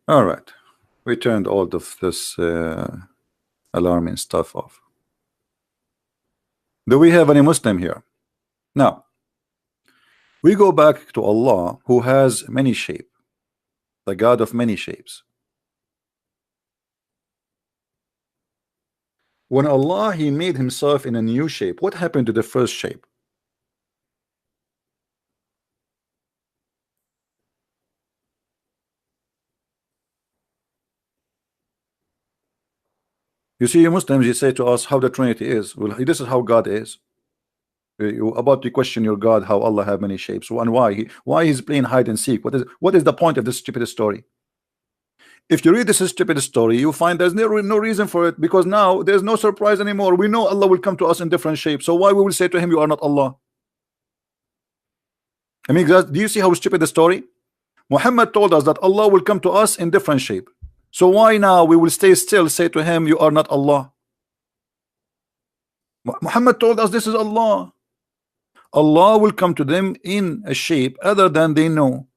All right, we turned all of this alarming stuff off. Do we have any Muslim here? Now we go back to Allah, who has many shapes, the God of many shapes. When Allah, he made himself in a new shape, what happened to the first shape? You see, Muslims, you say to us how the Trinity is. Well, this is how God is. You about to question your God, how Allah have many shapes, and why he's playing hide and seek. What is the point of this stupid story? If you read this stupid story, you find there's no reason for it, because now there's no surprise anymore. We know Allah will come to us in different shapes. So why we will say to him, you are not Allah? I mean, do you see how stupid the story? Muhammad told us that Allah will come to us in different shape. So why now we will stay still, say to him, you are not Allah? Muhammad told us this is Allah. Allah will come to them in a shape other than they know,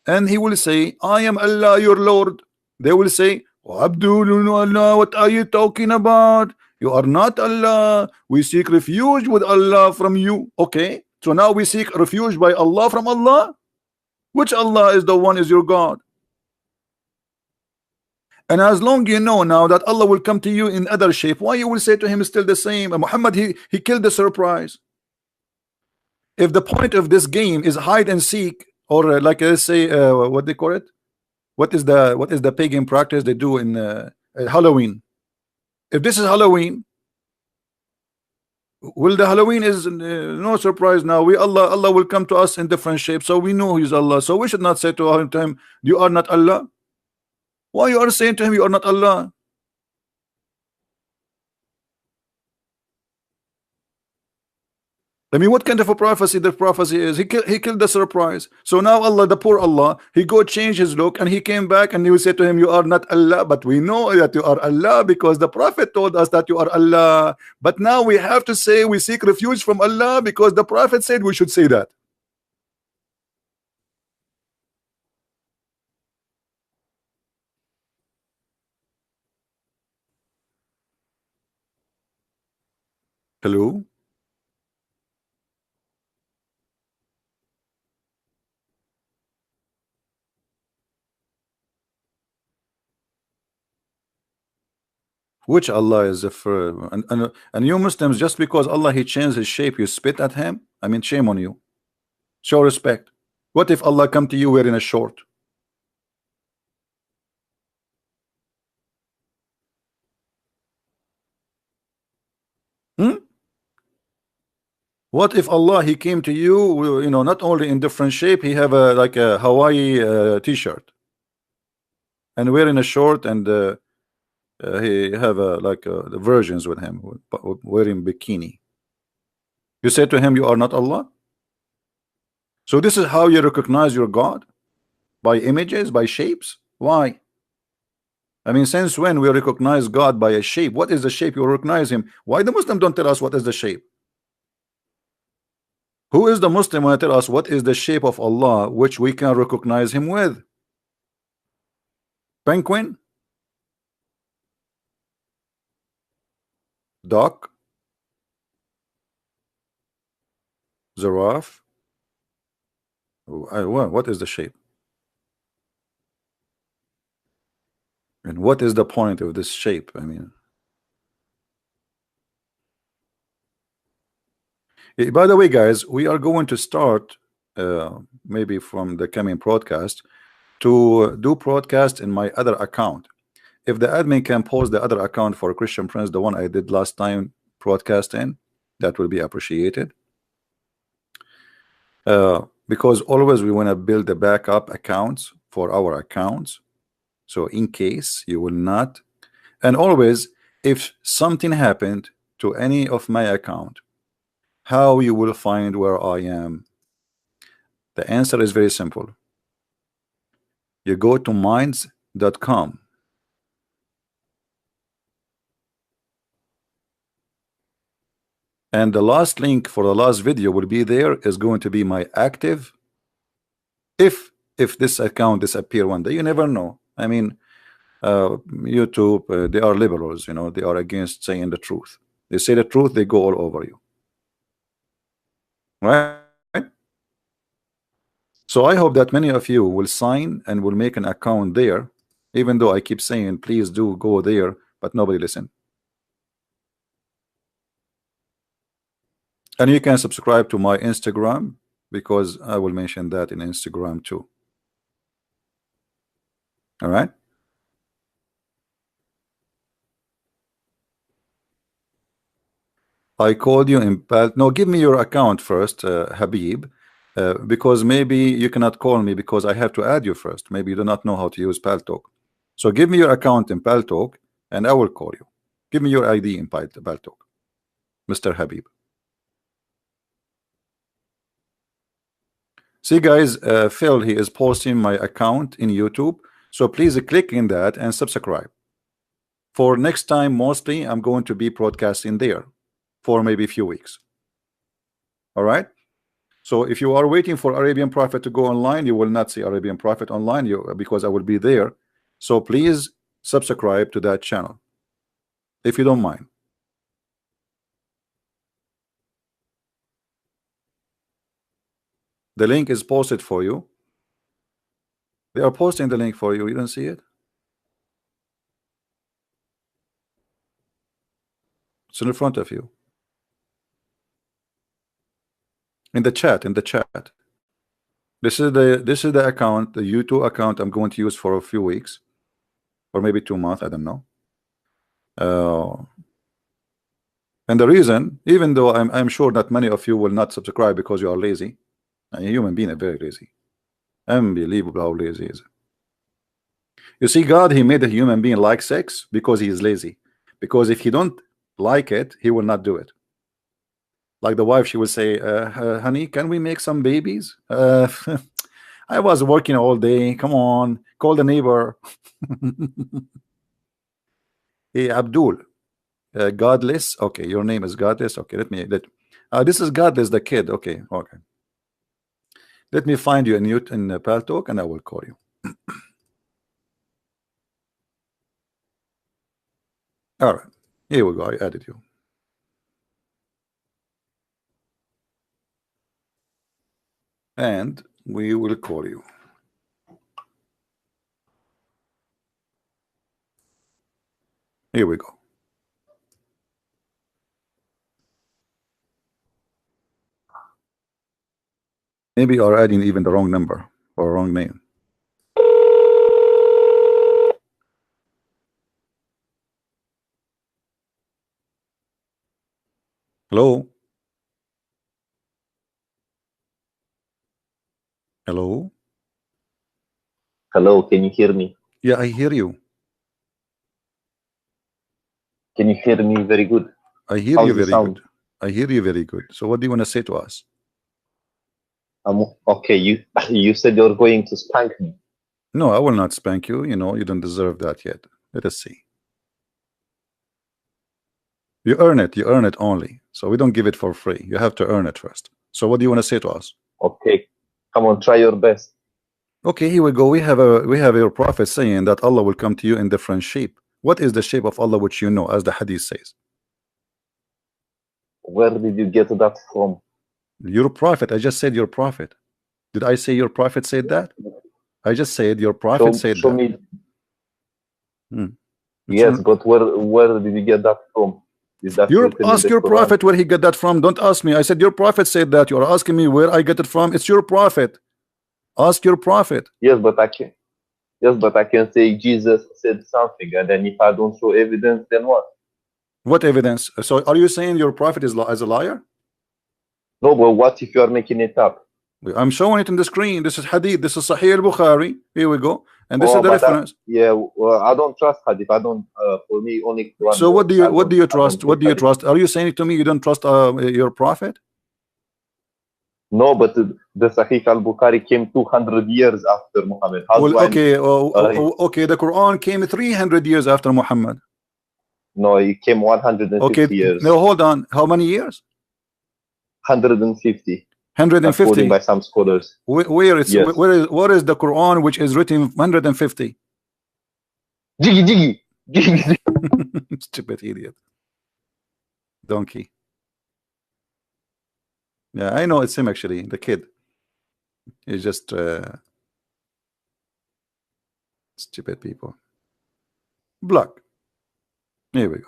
and he will say, I am Allah your Lord. They will say, Allah, what are you talking about? You are not Allah. We seek refuge with Allah from you. Okay, so now we seek refuge by Allah from Allah. Which Allah is the one is your God? And as long you know now that Allah will come to you in other shape, why you will say to him still the same? And Muhammad, he killed the surprise. If the point of this game is hide and seek, or like let's say what they call it, what is the pagan practice they do in Halloween? If this is Halloween, well, the Halloween is no surprise now. Allah will come to us in different shapes, so we know he's Allah. So we should not say to him, you are not Allah. Why you are saying to him, you are not Allah? I mean, what kind of a prophecy the prophecy is? He killed the surprise. So now Allah, the poor Allah, he go change his look, and he came back, and he will say to him, you are not Allah, but we know that you are Allah because the Prophet told us that you are Allah. But now we have to say we seek refuge from Allah because the Prophet said we should say that. Hello? Which Allah is and you Muslims, just because Allah he changed his shape, you spit at him? I mean, shame on you. Show respect. What if Allah come to you wearing a short? What if Allah he came to you, you know, not only in different shape, he have a like a Hawaii t-shirt and wearing a short, and he have the versions with him wearing bikini. You say to him, you are not Allah? So this is how you recognize your God? By images, by shapes? Why? I mean, since when we recognize God by a shape? What is the shape you recognize him? Why the Muslim don't tell us what is the shape? Who is the Muslim when tell us what is the shape of Allah which we can recognize him with? Penguin? Duck? Giraffe? What is the shape? And what is the point of this shape? I mean, by the way, guys, we are going to start maybe from the coming broadcast to do broadcast in my other account. If the admin can post the other account for Christian Prince, the one I did last time broadcasting, that will be appreciated. Because always we want to build the backup accounts for our accounts, so in case you will not, and always if something happened to any of my account, how you will find where I am? The answer is very simple. You go to minds.com, and the last link for the last video will be there, is going to be my active. If this account disappear one day, you never know. I mean, YouTube, they are liberals, you know, they are against saying the truth. They say the truth, they go all over you. Right? So I hope that many of you will sign and will make an account there, even though I keep saying, please do go there, but nobody listen. And you can subscribe to my Instagram, because I will mention that in Instagram too. All right. I called you in no, give me your account first, Habib, because maybe you cannot call me because I have to add you first. Maybe you do not know how to use Paltalk. So give me your account in Paltalk and I will call you. Give me your ID in Paltalk, Mr. Habib. See guys, Phil, he is posting my account in YouTube, so please click in that and subscribe. For next time, mostly I'm going to be broadcasting there for maybe a few weeks. All right. So if you are waiting for Arabian Prophet to go online, you will not see Arabian Prophet online, because I will be there. So please subscribe to that channel if you don't mind. The link is posted for you. They are posting the link for you. You don't see it? It's in front of you. In the chat, This is the account, the YouTube account I'm going to use for a few weeks, or maybe 2 months, I don't know. And the reason, even though I'm sure that many of you will not subscribe because you are lazy, a human being is very lazy. Unbelievable how lazy he is. You see, God, he made a human being like sex because he is lazy. Because if he don't like it, he will not do it. Like the wife, she will say, honey, can we make some babies? I was working all day. Come on, call the neighbor. Hey, Abdul, Godless. Okay, your name is Godless. Okay, this is Godless, the kid. Okay. Let me find you in Paltalk and I will call you. All right, here we go. I added you. And we will call you. Here we go. Maybe you are adding even the wrong number or wrong name. Hello? Hello? Hello, can you hear me? Yeah, I hear you. Can you hear me very good? I hear you very good. I hear you very good. So what do you want to say to us? Okay, you said you're going to spank me. No, I will not spank you. You know, you don't deserve that yet. Let us see. You earn it. You earn it only. So we don't give it for free. You have to earn it first. So what do you want to say to us? Okay, come on, try your best. Okay, here we go. We have your prophet saying that Allah will come to you in different shape. What is the shape of Allah which you know, as the hadith says? Where did you get that from? Your prophet. I just said your prophet. Did I say your prophet said that? I just said your prophet said show that. Me. Yes, but where did you get that from? Is that ask your prophet where he got that from. Don't ask me. I said your prophet said that. You are asking me where I get it from. It's your prophet. Ask your prophet. Yes, but I can. Yes, but I can say Jesus said something, and then if I don't show evidence, then what? What evidence? So are you saying your prophet is as a liar? No, but what if you are making it up? I'm showing it in the screen. This is hadith. This is Sahih al-Bukhari. Here we go. And this is the reference. Well, I don't trust hadith. I don't. For me, only Quran. So what do you trust? What do you trust? Are you saying to me you don't trust your prophet? No, but the Sahih al-Bukhari came 200 years after Muhammad. Okay, okay. The Quran came 300 years after Muhammad. No, it came 150 years. No, hold on. How many years? 150. 150 according by some scholars. Where is the Quran which is written 150? Jiggy. Stupid idiot. Donkey. Yeah, I know it's him actually, the kid. He's just stupid people. Block. Here we go.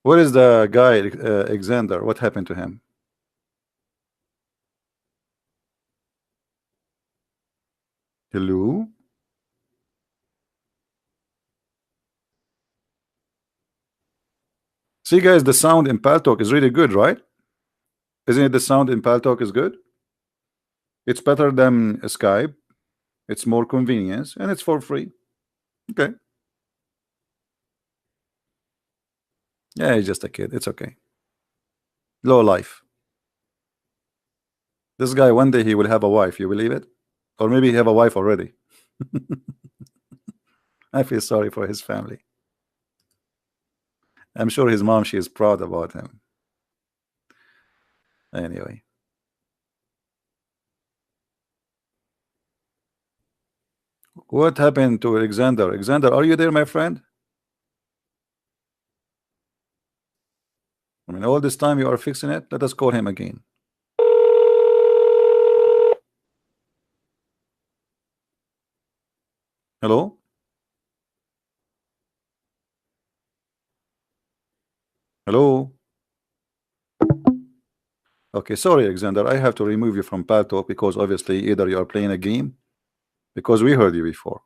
Where is the guy, Alexander? What happened to him? Hello? See, guys, the sound in Paltalk is really good, right? Isn't it the sound in Paltalk is good? It's better than Skype. It's more convenience, and it's for free. Okay. Yeah, he's just a kid. It's okay. Low life. This guy, one day he will have a wife. You believe it? Or maybe he have a wife already. I feel sorry for his family. I'm sure his mom, she is proud about him. Anyway. What happened to Alexander? Alexander, are you there, my friend? I mean, all this time you are fixing it. Let us call him again. Hello? Hello? Okay, sorry, Alexander. I have to remove you from Paltalk because obviously either you are playing a game, because we heard you before.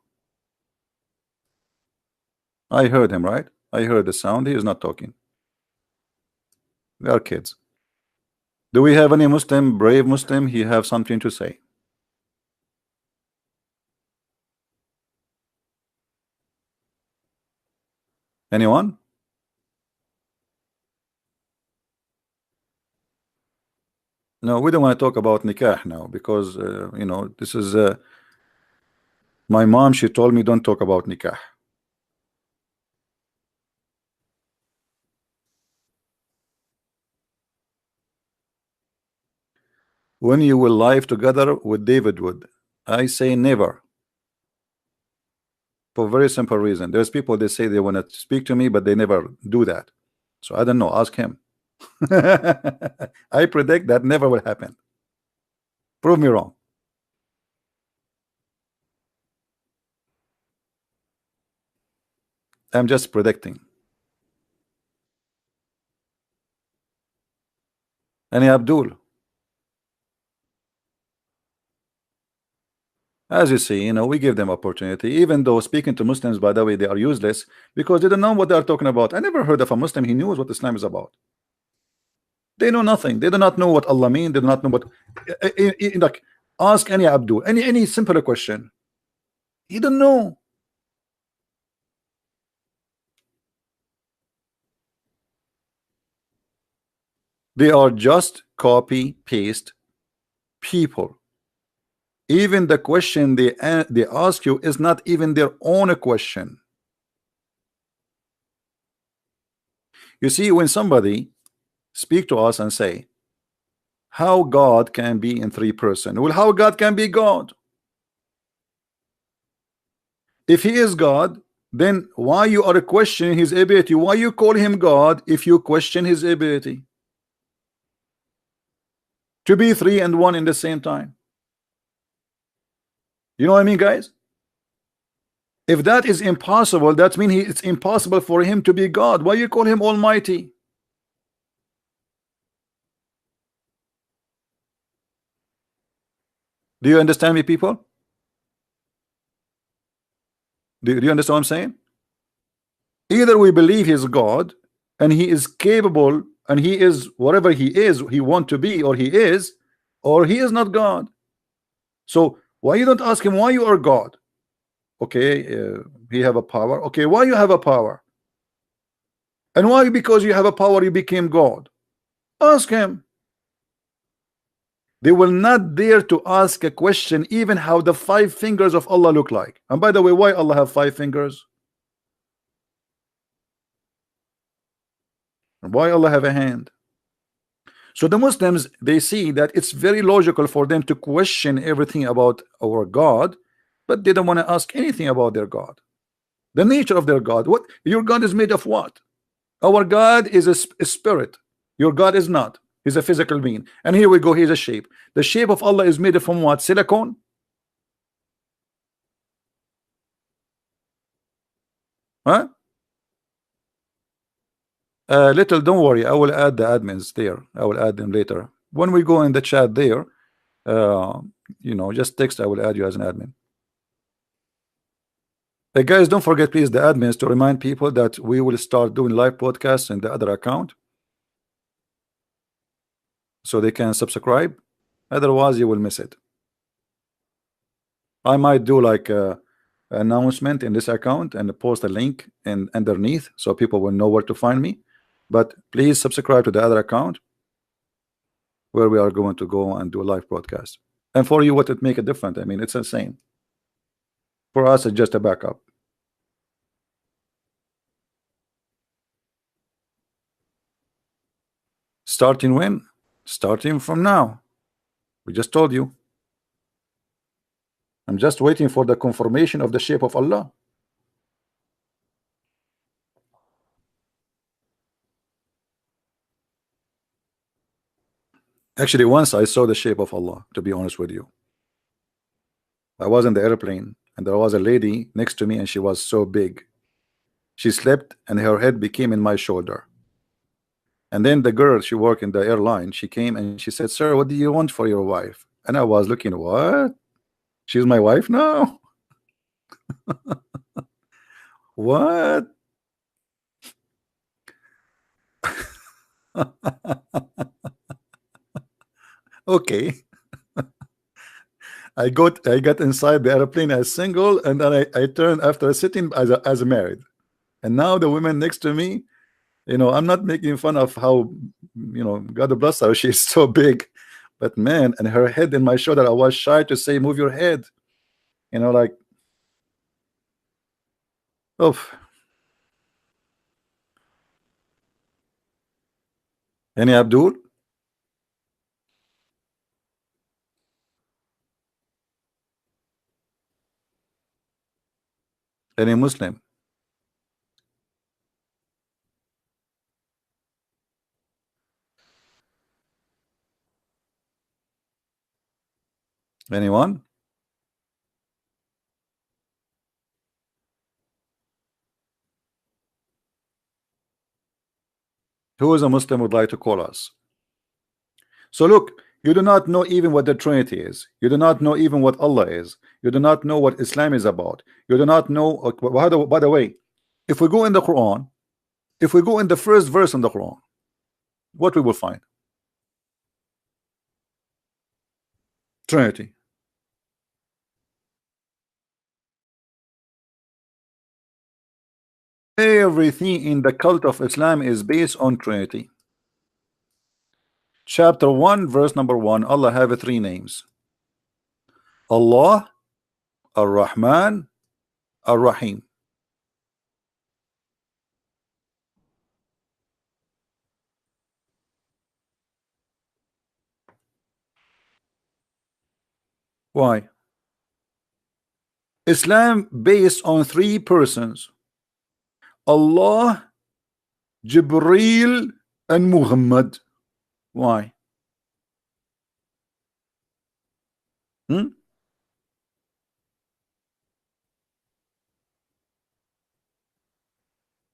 I heard him, right? I heard the sound. He is not talking. We are kids. Do we have any Muslim, brave Muslim? He have something to say. Anyone? No, we don't want to talk about nikah now because you know, this is my mom. She told me don't talk about nikah. When you will live together with David Wood, I say never. For a very simple reason. There's people they say they want to speak to me, but they never do that. So I don't know. Ask him. I predict that never will happen. Prove me wrong. I'm just predicting. Any Abdul? As you see, you know, we give them opportunity, even though speaking to Muslims, by the way, they are useless because they don't know what they are talking about. I never heard of a Muslim, he knows what Islam is about. They know nothing. They do not know what Allah means. They do not know what like ask any Abdul, any simple question. He don't know. They are just copy paste people. Even the question they ask you is not even their own question. You see, when somebody speak to us and say how God can be in three persons, well, how God can be God? If he is God, then why you are questioning his ability? Why you call him God if you question his ability to be three and one in the same time? You know what I mean, guys? If that is impossible, that means it's impossible for him to be God. Why you call him Almighty? Do you understand me, people? Do you understand what I'm saying? Either we believe he's God and he is capable and he is whatever he is, he want to be, or he is not God. So why you don't ask him why you are God? Okay, he have a power. Okay, why you have a power? And why because you have a power you became God? Ask him. They will not dare to ask a question even how the 5 fingers of Allah look like. And by the way, why Allah have 5 fingers? And why Allah have a hand? So the Muslims, they see that it's very logical for them to question everything about our God, but they don't want to ask anything about their God, the nature of their God. What your God is made of? What? Our God is a spirit. Your God is not. He's a physical being. And here we go. Here's a shape. The shape of Allah is made from what? Silicone? Huh? Little, don't worry. I will add the admins there. I will add them later. When we go in the chat there, you know, just text. I will add you as an admin. Guys, don't forget, please, the admins, to remind people that we will start doing live podcasts in the other account, so they can subscribe. Otherwise, you will miss it. I might do like a announcement in this account and post a link in underneath, so people will know where to find me. But please subscribe to the other account, where we are going to go and do a live broadcast. And for you, what it make it different? I mean, it's the same. For us, it's just a backup. Starting when? Starting from now. We just told you. I'm just waiting for the confirmation of the shape of Allah. Actually, once I saw the shape of Allah, to be honest with you. I was in the airplane and there was a lady next to me, and she was so big. She slept and her head became in my shoulder. And then the girl, she worked in the airline, she came and she said, "Sir, what do you want for your wife?" And I was looking, what? She's my wife now? What? Okay. I got inside the airplane as single, and then I turned after sitting as married. And now the woman next to me, you know, I'm not making fun of how, you know, God bless her, she's so big, but man, and her head in my shoulder, I was shy to say, "Move your head," you know, like, oof. Any Abdul? Any Muslim? Anyone? Who is a Muslim would like to call us? So look, you do not know even what the Trinity is. You do not know even what Allah is. You do not know what Islam is about. You do not know. By the way, if we go in the Quran, if we go in the first verse in the Quran, what we will find? Trinity. Everything in the cult of Islam is based on Trinity. Chapter 1, verse number 1, Allah have 3 names: Allah, Ar-Rahman, Ar-Rahim. Why? Islam based on 3 persons: Allah, Jibreel, and Muhammad. Why?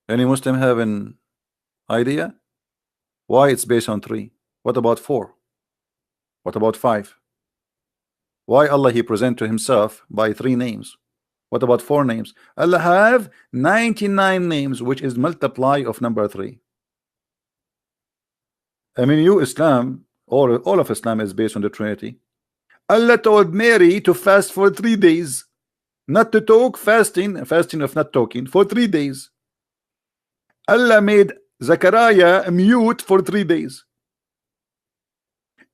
Any Muslim have an idea why it's based on 3? What about 4? What about 5? Why Allah he present to himself by 3 names? What about 4 names? Allah have 99 names, which is multiply of number 3. I mean, you Islam, all of Islam is based on the Trinity. Allah told Mary to fast for 3 days, not to talk, fasting of not talking for 3 days. Allah made Zechariah mute for 3 days.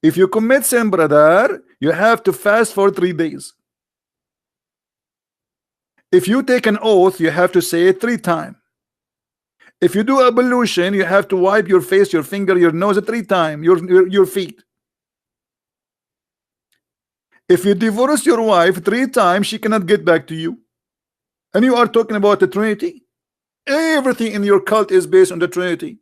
If you commit sin, brother, you have to fast for 3 days. If you take an oath, you have to say it 3 times. If you do ablution, you have to wipe your face, your finger, your nose 3 times, your feet. If you divorce your wife 3 times, she cannot get back to you. And you are talking about the Trinity. Everything in your cult is based on the Trinity.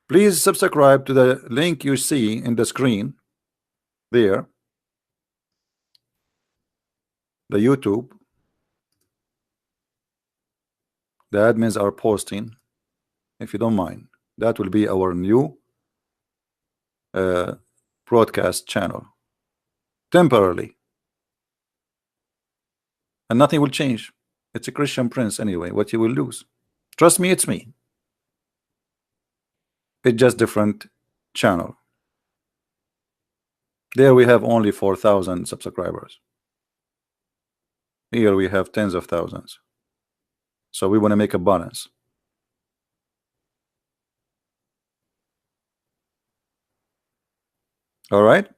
Please subscribe to the link you see in the screen there, the YouTube. The admins are posting, if you don't mind. That will be our new broadcast channel temporarily, and nothing will change. It's a Christian Prince anyway. What you will lose, trust me, it's me. It's just different channel. There we have only 4,000 subscribers. Here we have tens of thousands. So we want to make a balance. All right.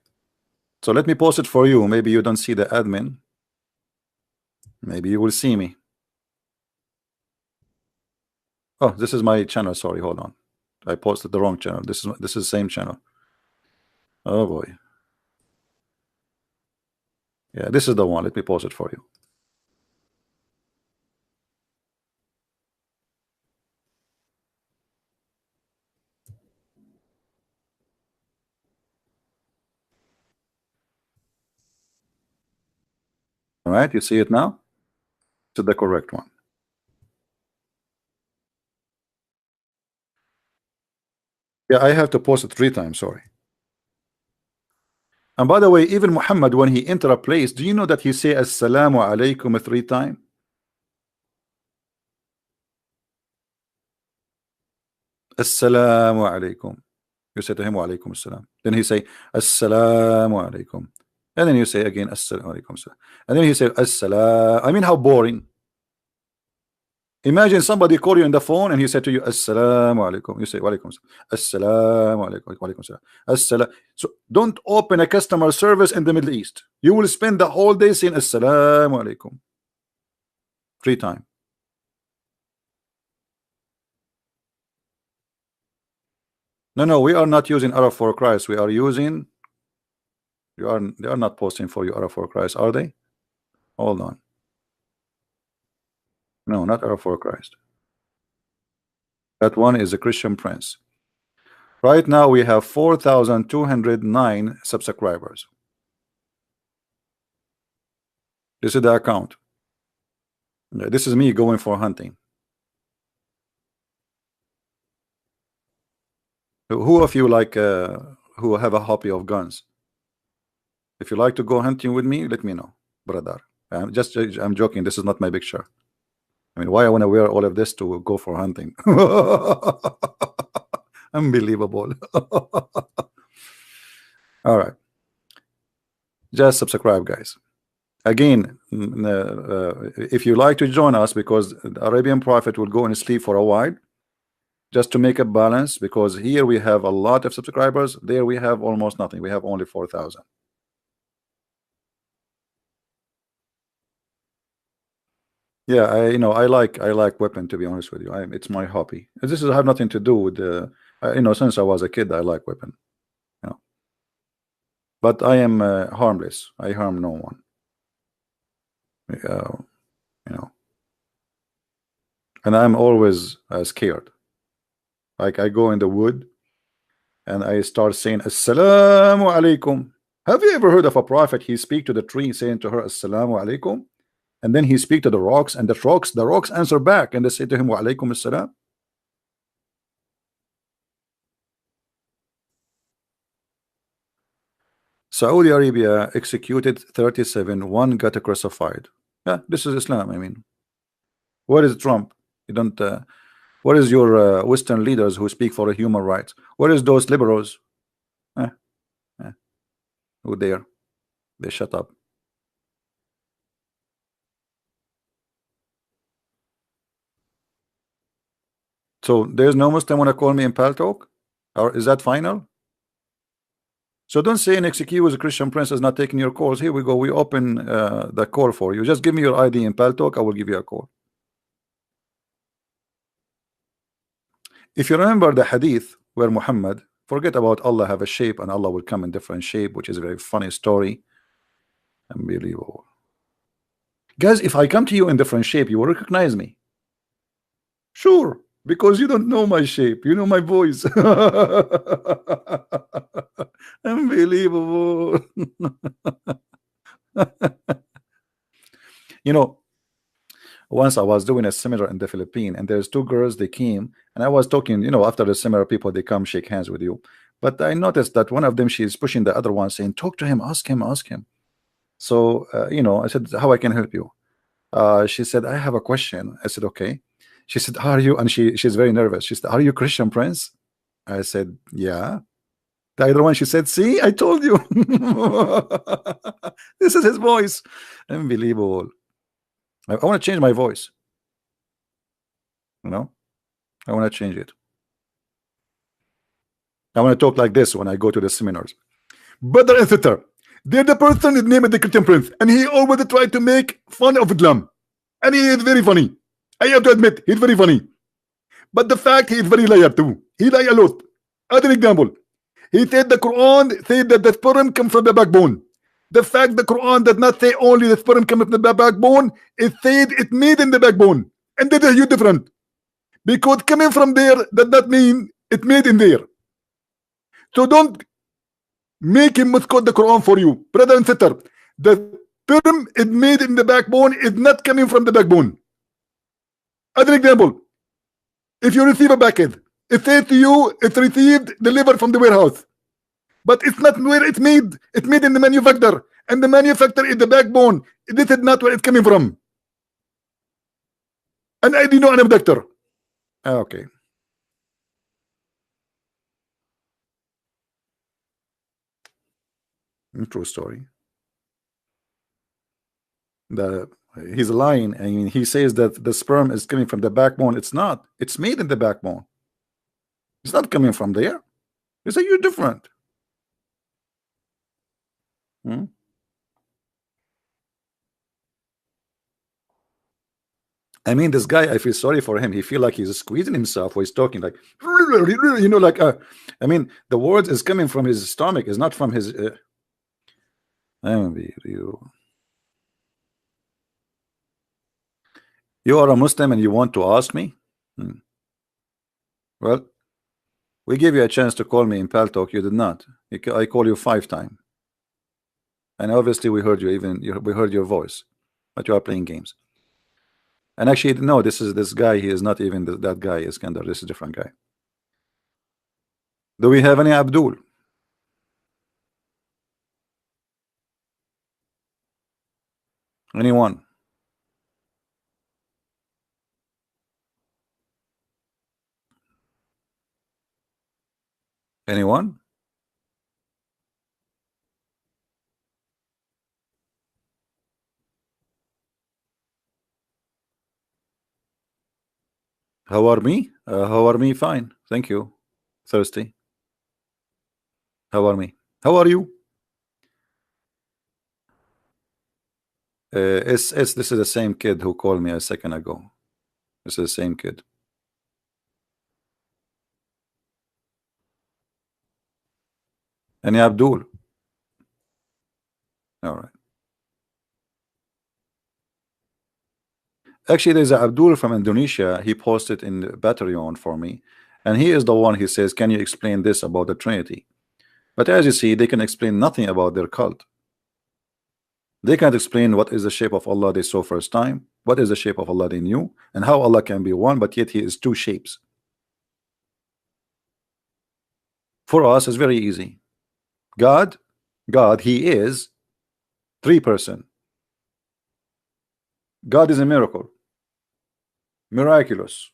So let me post it for you. Maybe you don't see the admin. Maybe you will see me. Oh, this is my channel. Sorry, hold on. I posted the wrong channel. This is the same channel. Oh boy. Yeah, this is the one. Let me post it for you. All right, you see it now? This is the correct one. Yeah, I have to post it 3 times, sorry. And by the way, even Muhammad, when he enter a place, do you know that he say Assalamu alaikum 3 times? Assalamu alaikum. You say to him wa alaikum assalam. Then he say Assalamu alaikum. And then you say again Assalamu alaikum. And then he say Assalam. I mean, how boring. Imagine somebody call you on the phone and he said to you Assalamu alaikum. You say wa alaikum Assalamu alaikum wa alaikum assalam. So don't open a customer service in the Middle East. You will spend the whole day saying Assalamu alaikum 3 times. No, we are not using Arab for Christ. We are using. They are not posting for you Arab for Christ, are they? Hold on. No, not Arab for Christ. That one is a Christian Prince. Right now we have 4,209 subscribers. This is the account. This is me going for hunting. Who of you like who have a hobby of guns? If you like to go hunting with me, let me know, brother. I'm joking. This is not my picture. I mean, why I want to wear all of this to go for hunting? Unbelievable. All right, just subscribe, guys. Again, if you like to join us, because the Arabian Prophet will go and sleep for a while, just to make a balance, because here we have a lot of subscribers, there we have almost nothing. We have only 4,000. Yeah, I like weapon, to be honest with you. It's my hobby. This is have nothing to do with since I was a kid I like weapon, but I am harmless. I harm no one. And I'm always scared. Like I go in the wood and I start saying Assalamu alaikum. Have you ever heard of a prophet? He speak to the tree saying to her Assalamu alaikum, and then he speak to the rocks, and the rocks answer back and they say to him wa alaikum assalam. Saudi Arabia executed 37, 1 got crucified. Yeah, this is Islam. I mean, where is Trump? You don't where is your Western leaders who speak for human rights? Where is those liberals? Who there? They shut up. So there's no Muslim want to call me in Paltalk, or is that final? So don't say an excuse Christian Prince is not taking your calls. Here we go. We open the call for you. Just give me your ID in Paltalk. I will give you a call. If you remember the hadith where Muhammad, forget about Allah have a shape and Allah will come in different shape, which is a very funny story. Unbelievable. Guys, if I come to you in different shape, you will recognize me. Sure, because you don't know my shape. You know my voice. Unbelievable. You know, once I was doing a seminar in the Philippines, and there's two girls, they came, and I was talking, you know, after the seminar, people, they come shake hands with you. But I noticed that one of them, she's pushing the other one, saying, talk to him, ask him, ask him. So, you know, I said, how I can help you? She said, I have a question. I said, okay. She said, are you, and she's very nervous. She said, are you Christian Prince? I said, yeah. The other one, she said, see, I told you. This is his voice. Unbelievable. I want to change my voice. You know, I want to change it. I want to talk like this when I go to the seminars. Brother and sister, they're the person is named the Christian Prince, and he always tried to make fun of Islam. And he is very funny. I have to admit, he's very funny. But the fact he is very liar too. He lie a lot. Other example, he said the Quran said that the sperm comes from the backbone. The fact the Quran does not say only the sperm comes from the backbone, it said it made in the backbone. And that is huge different. Because coming from there does not mean it made in there. So don't make him misquote the Quran for you. Brother and sister, the sperm is made in the backbone is not coming from the backbone. Other example, if you receive a package, it says to you it's received, delivered from the warehouse. But it's not where it's made. It's made in the manufacturer. And the manufacturer is the backbone. This is not where it's coming from. And I didn't know I'm a doctor. Okay. True story. He's lying. I mean, he says that the sperm is coming from the backbone. It's not. It's made in the backbone. It's not coming from there. It's a you're different. I mean, this guy, I feel sorry for him. He feel like he's squeezing himself while he's talking, like, you know, like, I mean, the words is coming from his stomach, is not from his. You are a Muslim and you want to ask me? Well, we gave you a chance to call me in Paltalk. You did not. I call you 5 times. And obviously we heard you, we heard your voice, but you are playing games. And actually, no, this guy. He is not even that guy, Iskandar. This is a different guy. Do we have any Abdul? Anyone? Anyone? How are me? How are me? Fine, thank you. Thirsty. How are me? How are you? This is the same kid who called me a second ago. This is the same kid. Any Abdul? All right. Actually, there's a Abdul from Indonesia. He posted in the Patreon for me, and he is the one. He says, "Can you explain this about the Trinity?" But as you see, they can explain nothing about their cult. They can't explain what is the shape of Allah they saw first time, what is the shape of Allah they knew, and how Allah can be one, but yet He is 2 shapes. For us, it's very easy. God, He is 3 person. God is a miracle, miraculous,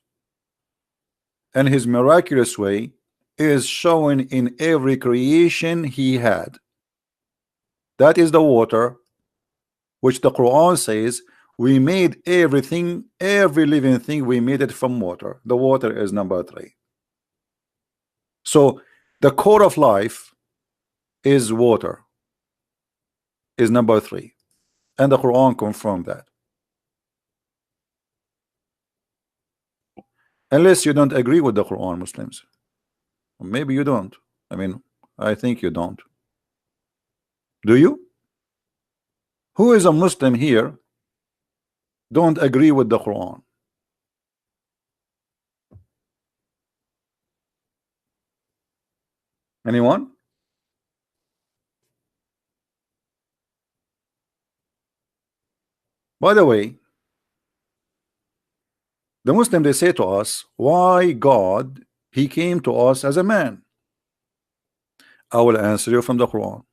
and His miraculous way is shown in every creation He had. That is the water, which the Quran says We made everything, every living thing, we made it from water. The water is number 3. So the core of life is water, is number 3. And the Quran confirmed that. Unless you don't agree with the Quran, Muslims. Maybe you don't. I mean, I think you don't. Do you? Who is a Muslim here don't agree with the Quran? Anyone? By the way, the Muslim, they say to us, why God, he came to us as a man? I will answer you from the Quran.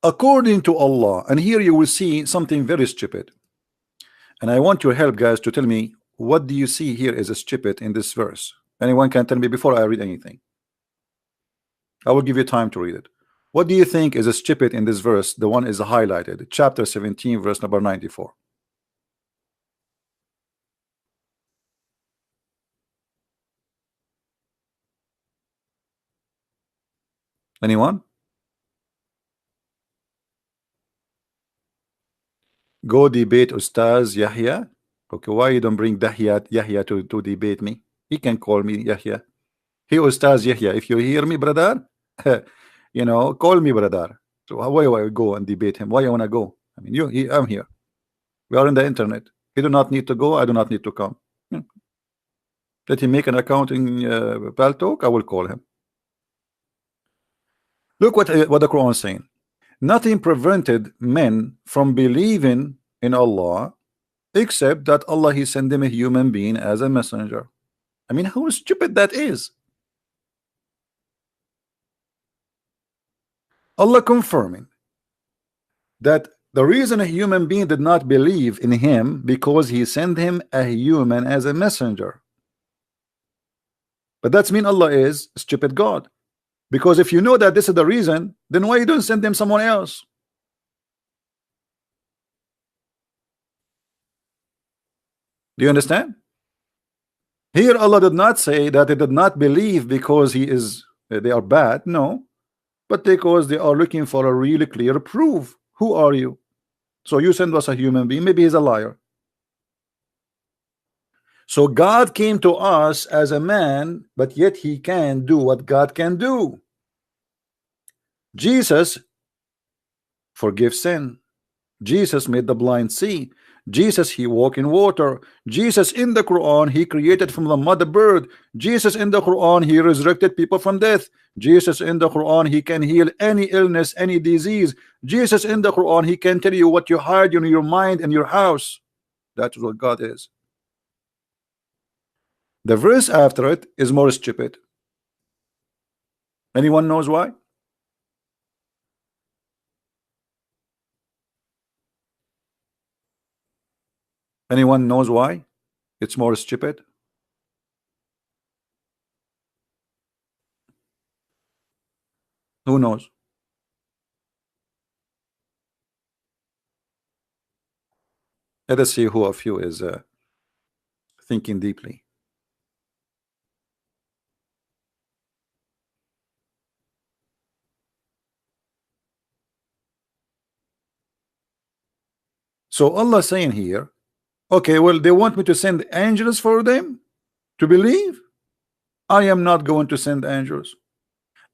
According to Allah, and here you will see something very stupid, and I want your help, guys, to tell me what do you see here is a stupid in this verse. Anyone can tell me before I read anything. I will give you time to read it. What do you think is a stupid in this verse? The one is highlighted, chapter 17, verse number 94. Anyone? Go debate Ustaz Yahya. Okay, why you don't bring Yahya to debate me? He can call me Yahya. He Ustaz Yahya. If you hear me, brother, you know, call me brother. So why do I go and debate him? Why you wanna go? I mean, I'm here. We are in the internet. He do not need to go. I do not need to come. Let him make an account in Paltalk. I will call him. Look what the Quran is saying. Nothing prevented men from believing in Allah except that Allah, he sent them a human being as a messenger. I mean, how stupid that is. Allah confirming that the reason a human being did not believe in him because he sent him a human as a messenger. But that's mean Allah is a stupid God. Because if you know that this is the reason, then why you don't send them someone else? Do you understand? Here Allah did not say that they did not believe because they are bad. No, but because they are looking for a really clear proof. Who are you? So you send us a human being. Maybe he's a liar. So God came to us as a man, but yet he can do what God can do. Jesus forgives sin. Jesus made the blind see. Jesus, he walked in water. Jesus in the Quran, he created from the mother bird. Jesus in the Quran, he resurrected people from death. Jesus in the Quran, he can heal any illness, any disease. Jesus in the Quran, he can tell you what you hide in your mind and your house. That's what God is. The verse after it is more stupid. Anyone knows why? Anyone knows why it's more stupid? Who knows? Let us see who of you is thinking deeply. So Allah saying here, okay, well, they want me to send angels for them to believe. I am not going to send angels.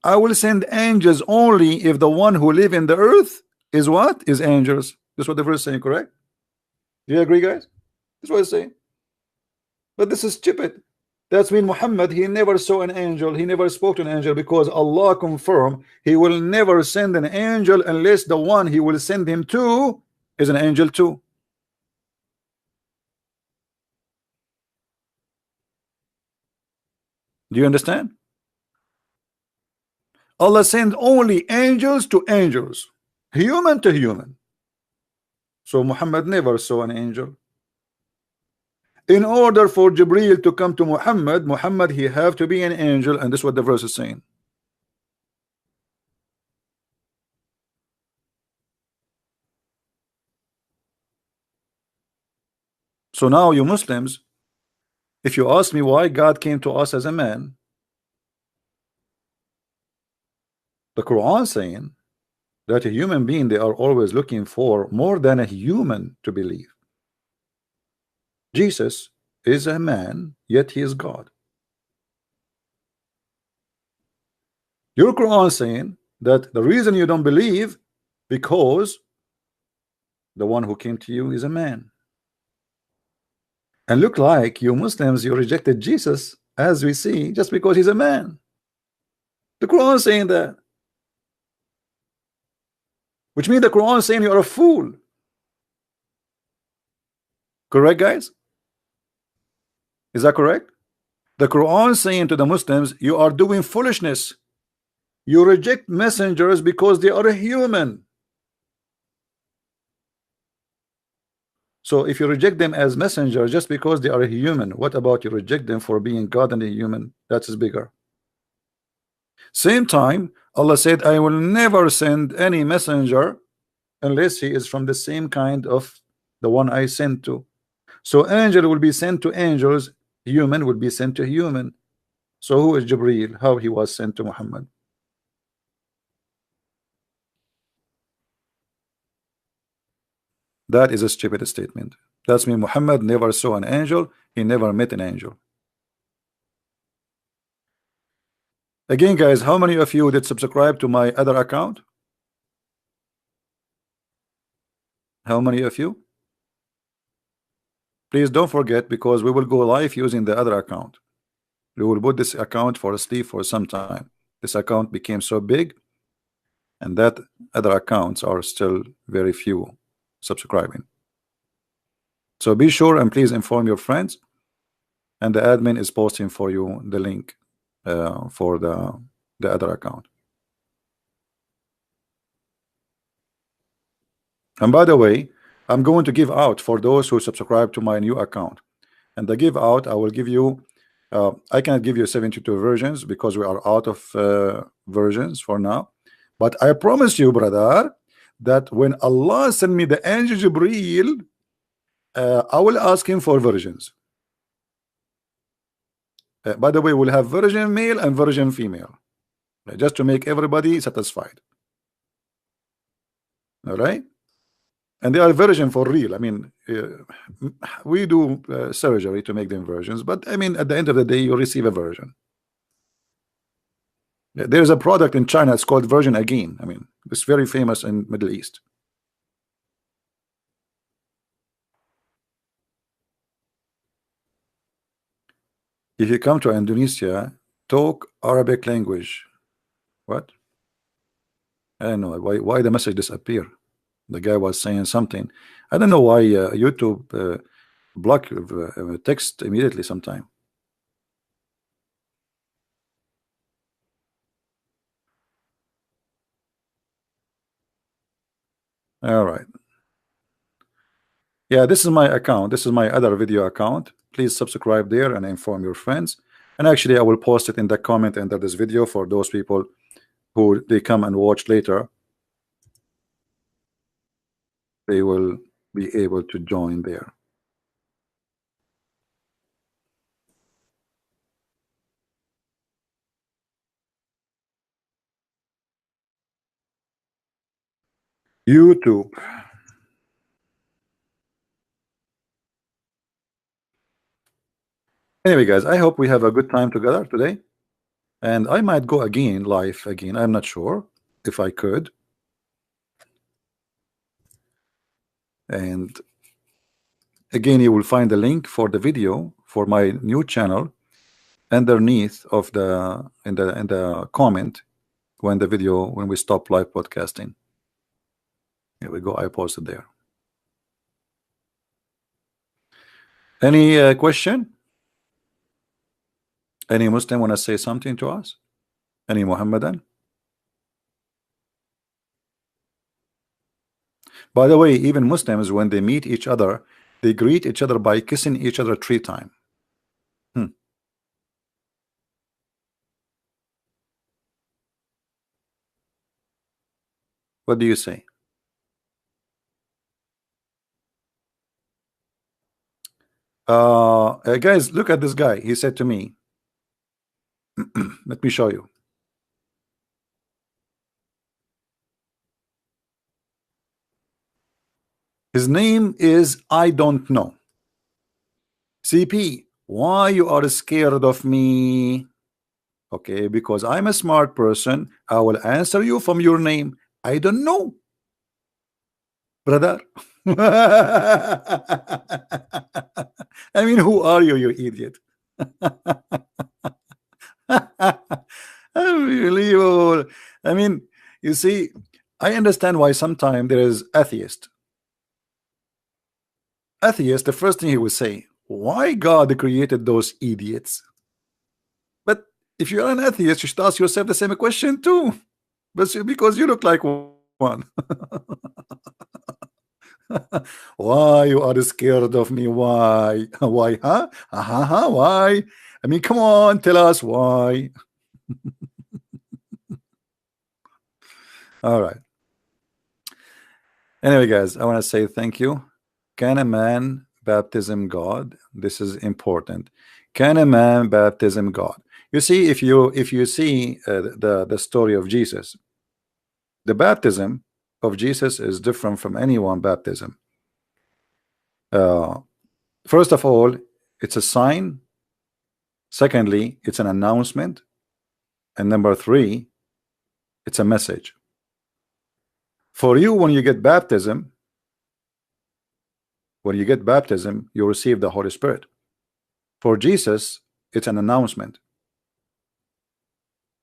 I will send angels only if the one who live in the earth is what? Is angels. That's what the verse is saying, correct? Do you agree, guys? That's what it's saying. But this is stupid. That's mean Muhammad, he never saw an angel, he never spoke to an angel, because Allah confirmed he will never send an angel unless the one he will send him to is an angel too. Do you understand? Allah sent only angels to angels, human to human. So Muhammad never saw an angel. In order for Jibreel to come to Muhammad, he have to be an angel, and this is what the verse is saying. So now you Muslims, if you ask me why God came to us as a man, the Quran saying that a human being, they are always looking for more than a human to believe. Jesus is a man, yet he is God. Your Quran saying that the reason you don't believe because the one who came to you is a man. And look like you Muslims, you rejected Jesus, as we see, just because he's a man. The Quran saying that, which means the Quran saying you are a fool. Correct, guys? Is that correct? The Quran saying to the Muslims, you are doing foolishness. You reject messengers because they are a human. So if you reject them as messengers just because they are a human, what about you reject them for being God and a human? That is bigger. Same time, Allah said, I will never send any messenger unless he is from the same kind of the one I sent to. So angel will be sent to angels, human will be sent to human. So who is Jibreel? How he was sent to Muhammad? That is a stupid statement. That's mean Muhammad never saw an angel, he never met an angel. Again, guys, how many of you did subscribe to my other account? How many of you? Please don't forget, because we will go live using the other account. We will put this account for sleep for some time. This account became so big, and that other accounts are still very few subscribing. So be sure and please inform your friends, and the admin is posting for you the link for the other account. And by the way, I'm going to give out for those who subscribe to my new account. And the give out, I will give you, I cannot give you 72 versions because we are out of versions for now. But I promise you, brother, that when Allah send me the angel Jibreel, I will ask him for versions. By the way, we'll have version male and version female, just to make everybody satisfied. All right? And they are version for real. I mean, we do surgery to make them versions, but I mean, at the end of the day, you receive a version. There's a product in China, it's called Version Again. I mean, it's very famous in Middle East. If you come to Indonesia, talk Arabic language. What? I don't know why the message disappear. The guy was saying something. I don't know why YouTube block text immediately sometime. All right. Yeah, this is my account. This is my other video account. Please subscribe there and inform your friends. And actually, I will post it in the comment under this video for those people who they come and watch later. They will be able to join there. YouTube. Anyway, guys, I hope we have a good time together today. And I might go again live again. I'm not sure if I could. And again, you will find the link for the video for my new channel underneath of the in the comment when we stop live podcasting. Here we go. I posted there. Any question? Any Muslim want to say something to us? Any Muhammadan? By the way, even Muslims, when they meet each other, they greet each other by kissing each other 3 times. What do you say? Guys, look at this guy. He said to me, let me show you. His name is I don't know. CP, why you are scared of me? Okay, because I'm a smart person. I will answer you from your name. I don't know, brother. I mean, who are you, you idiot? Unbelievable. I mean, you see, I understand why sometimes there is atheist. Atheist, the first thing he would say, why God created those idiots? But if you're an atheist, you should ask yourself the same question too. But because you look like one. Why you are scared of me? Why? Why? Huh? Why? I mean, come on, tell us why. All right. Anyway, guys, I want to say thank you. Can a man baptism God? This is important. Can a man baptism God? You see, if you see the story of Jesus, the baptism of Jesus is different from anyone baptism. First of all, it's a sign. Secondly, it's an announcement. And number three, it's a message. For you, when you get baptism, you receive the Holy Spirit. For Jesus, it's an announcement.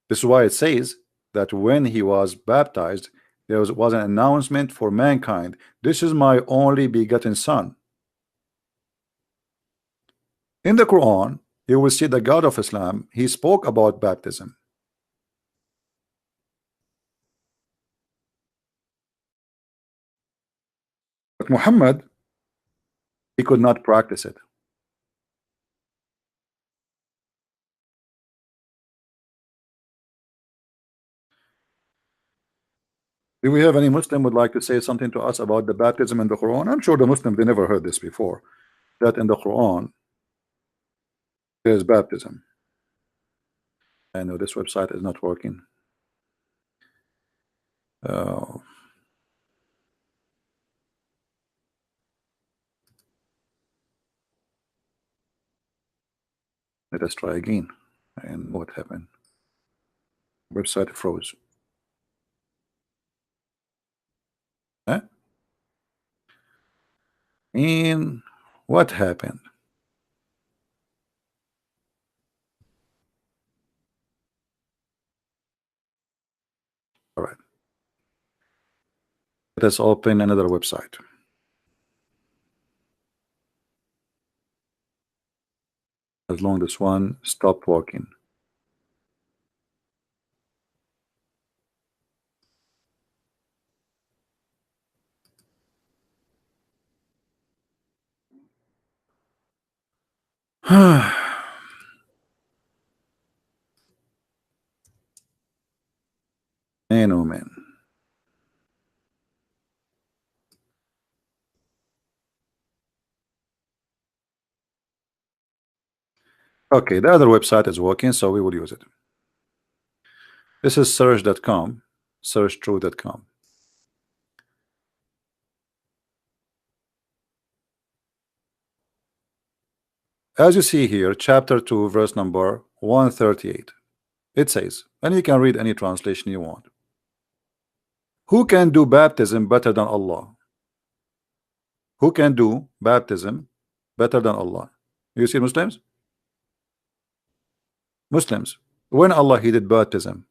This is why it says that when he was baptized, there was an announcement for mankind. This is my only begotten son. In the Quran, you will see the God of Islam, he spoke about baptism. But Muhammad, he could not practice it. Do we have any Muslim would like to say something to us about the baptism in the Quran? I'm sure the Muslim, they never heard this before, that in the Quran there's baptism. I know this website is not working. Let us try again. And what happened? Website froze. Huh? And what happened? All right. Let us open another website. As long as this one stopped working. Man, oh man. Okay, the other website is working, so we will use it. This is search.com, searchtruth.com. As you see here, chapter 2, verse number 138. It says, and you can read any translation you want. Who can do baptism better than Allah? Who can do baptism better than Allah? You see Muslims? Muslims. When Allah he did baptism.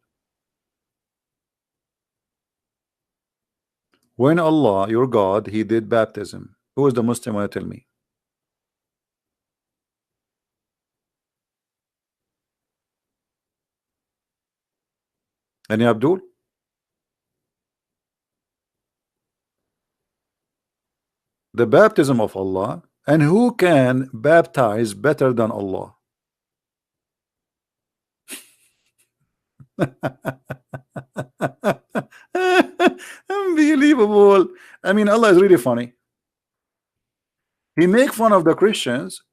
When Allah, your God, he did baptism. Who is the Muslim want to tell me? Any Abdul? The baptism of Allah. And who can baptize better than Allah? Unbelievable. I mean, Allah is really funny. He make fun of the Christians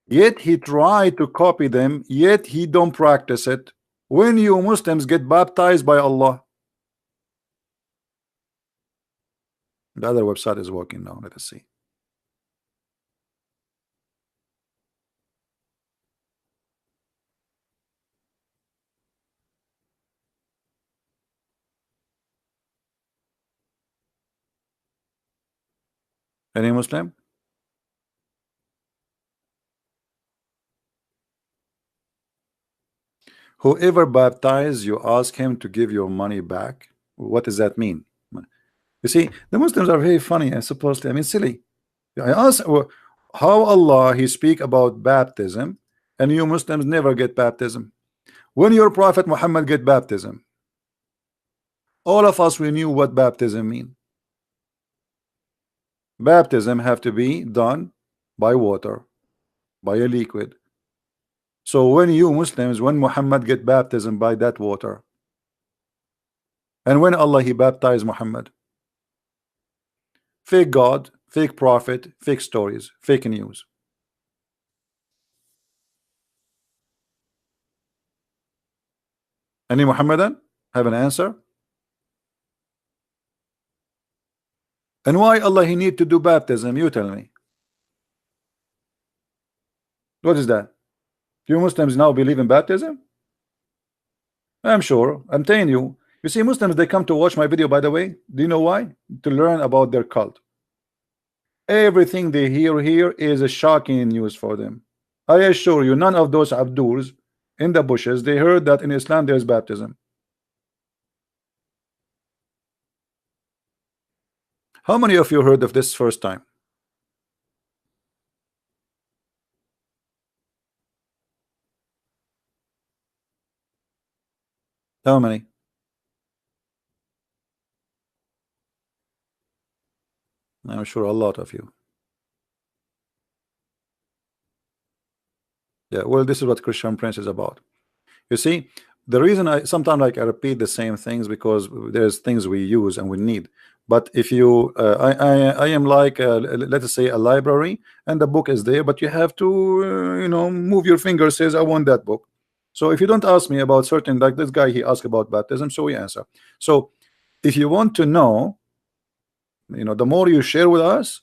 Yet he tried to copy them, yet he don't practice it. When you Muslims get baptized by Allah. The other website is working now. Let us see. Any Muslim? Whoever baptized, you ask him to give your money back. What does that mean? You see, the Muslims are very funny, I suppose. I mean, silly. I ask how Allah he speak about baptism, and you Muslims never get baptism. When your Prophet Muhammad get baptism, all of us we knew what baptism mean. Baptism have to be done by water, by a liquid. So when you Muslims, when Muhammad get baptism by that water, and when Allah he baptized Muhammad, fake God, fake prophet, fake stories, fake news. Any Muhammadan have an answer? And why Allah he need to do baptism? You tell me. What is that? Do you Muslims now believe in baptism? I'm sure. I'm telling you. You see, Muslims they come to watch my video. By the way, do you know why? To learn about their cult. Everything they hear here is a shocking news for them. I assure you, none of those Abduls in the bushes they heard that in Islam there is baptism. How many of you heard of this first time? How many? I'm sure a lot of you. Yeah, well, this is what Christian Prince is about. You see, the reason I sometimes like I repeat the same things because there's things we use and we need. But if you, I am like, let us say, a library, and the book is there, but you have to, you know, move your finger. Says I want that book. So if you don't ask me about certain, like this guy, he asked about baptism, so we answer. So if you want to know, you know, the more you share with us,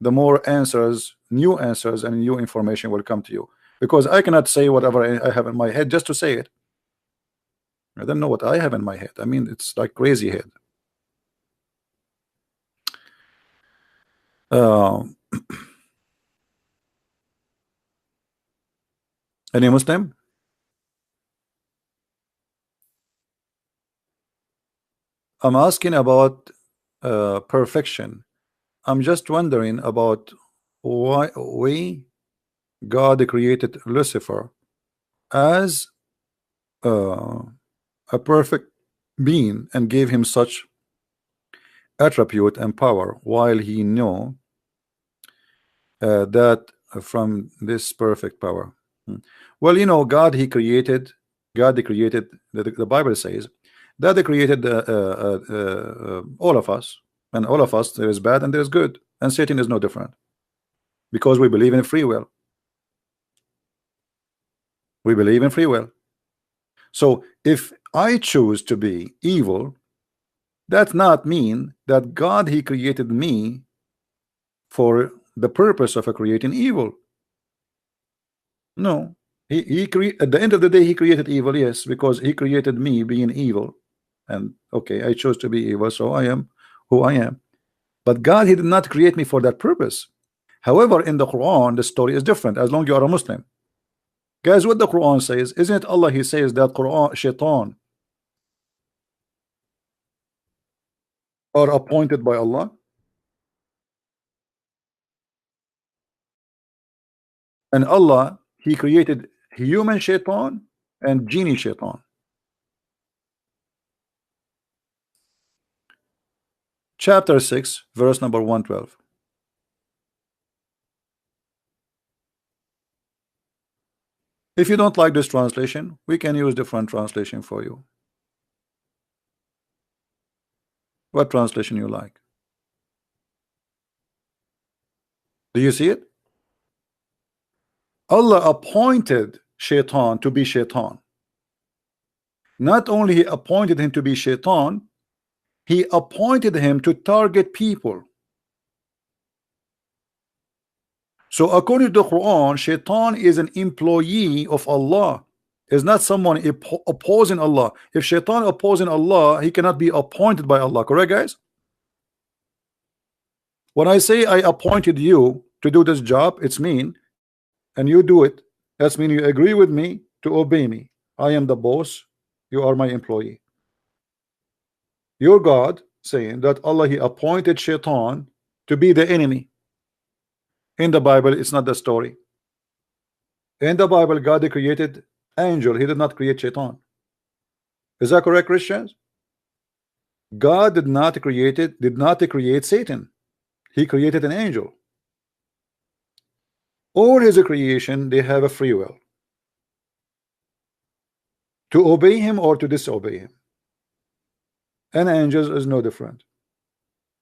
the more answers, new answers, and new information will come to you. Because I cannot say whatever I have in my head just to say it. I don't know what I have in my head. I mean, it's like crazy head. Any Muslim? I'm asking about perfection. I'm just wondering about why God created Lucifer as a perfect being and gave him such attribute and power, while he knew that from this perfect power. Well, you know, God he created, the Bible says that he created all of us, and all of us, there is bad and there is good, and Satan is no different, because we believe in free will. We believe in free will. So if I choose to be evil, that's not mean that God he created me for the purpose of creating evil. No, at the end of the day he created evil, yes, because he created me being evil, and okay, I chose to be evil, so I am who I am. But God he did not create me for that purpose. However, in the Quran the story is different. As long as you are a Muslim, guys, what the Quran says, isn't it Allah he says that Quran shaitan are appointed by Allah, and Allah he created human shaitan and genie shaitan. Chapter 6 verse number 112. If you don't like this translation, we can use different translation for you. What translation you like? Do you see it? Allah appointed Shaitan to be Shaitan. Not only he appointed him to be Shaitan, he appointed him to target people. So according to the Quran, Shaitan is an employee of Allah. Is not someone opposing Allah. If Shaitan opposing Allah, he cannot be appointed by Allah. Correct, guys? When I say I appointed you to do this job, it's mean, and you do it. That's mean you agree with me to obey me. I am the boss. You are my employee. Your God saying that Allah, he appointed Shaitan to be the enemy. In the Bible, it's not the story. In the Bible, God created angel. He did not create Shaitan. Is that correct, Christians? God did not create Satan. He created an angel. All his creation, they have a free will to obey him or to disobey him. And angels is no different.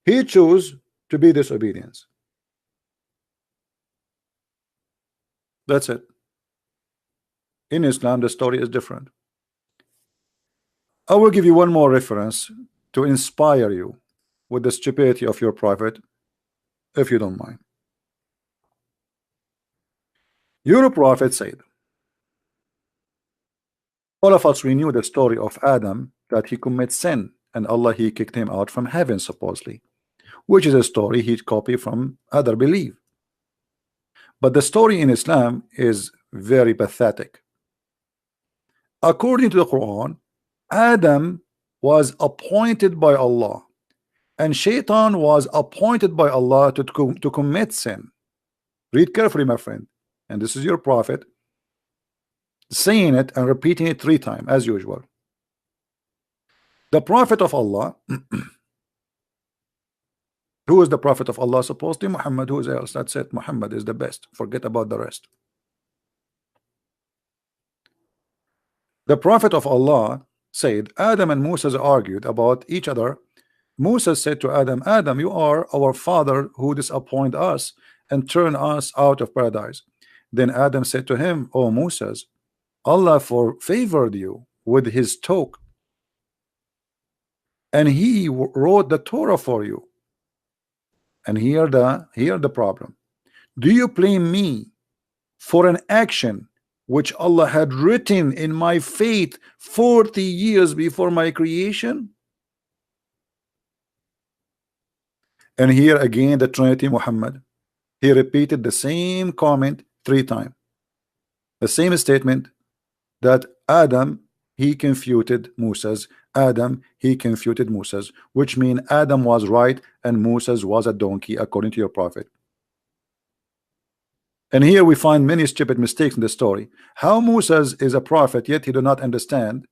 He chose to be disobedience. That's it. In Islam, the story is different. I will give you one more reference to inspire you with the stupidity of your prophet, if you don't mind. Your prophet said, all of us, we knew the story of Adam, that he committed sin and Allah, he kicked him out from heaven supposedly, which is a story he copied from other belief. But the story in Islam is very pathetic. According to the Quran, Adam was appointed by Allah and Shaitan was appointed by Allah to commit sin. Read carefully, my friend. And this is your prophet saying it and repeating it 3 times as usual. The prophet of Allah who is the prophet of Allah? Supposedly Muhammad. Who is else? That's it. Muhammad is the best. Forget about the rest. The prophet of Allah said Adam and Moses argued about each other. Moses said to Adam, Adam, you are our father who disappoint us and turn us out of paradise. Then Adam said to him, O Moses, Allah favored you with his talk, and he wrote the Torah for you. And here the problem. Do you blame me for an action which Allah had written in my fate 40 years before my creation? And here again the Trinity Muhammad, he repeated the same comment 3 times. The same statement that Adam, he confuted Moses. Adam, he confuted Moses, which means Adam was right and Moses was a donkey according to your prophet. And here we find many stupid mistakes in the story. How Moses is a prophet, yet he do not understand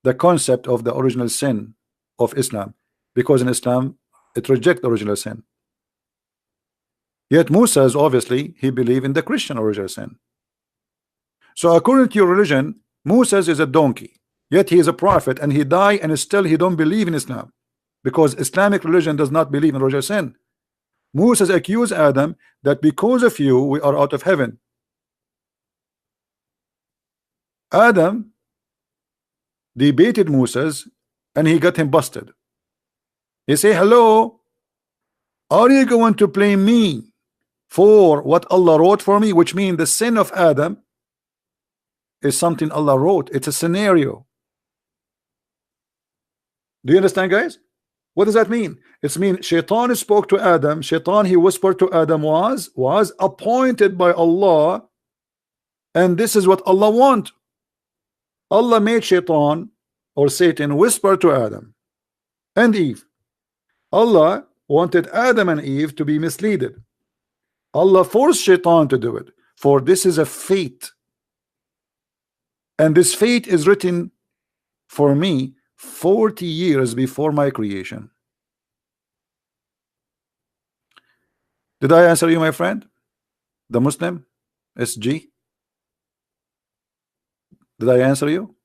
the concept of the original sin of Islam, because in Islam it rejects original sin. Yet Moses, obviously, he believed in the Christian original sin. So according to your religion, Moses is a donkey, yet he is a prophet and he died and still he don't believe in Islam, because Islamic religion does not believe in original sin. Moses accused Adam that because of you we are out of heaven. Adam debated Moses and he got him busted. He say, hello, are you going to blame me for what Allah wrote for me? Which means the sin of Adam is something Allah wrote. It's a scenario. Do you understand, guys? What does that mean? It means Shaitan spoke to Adam. Shaitan, he whispered to Adam, was appointed by Allah, and this is what Allah want. Allah made Shaitan or Satan whisper to Adam and Eve. Allah wanted Adam and Eve to be misleaded. Allah forced Shaitan to do it, for this is a fate, and this fate is written for me 40 years before my creation. Did I answer you, my friend? The Muslim SG? Did I answer you?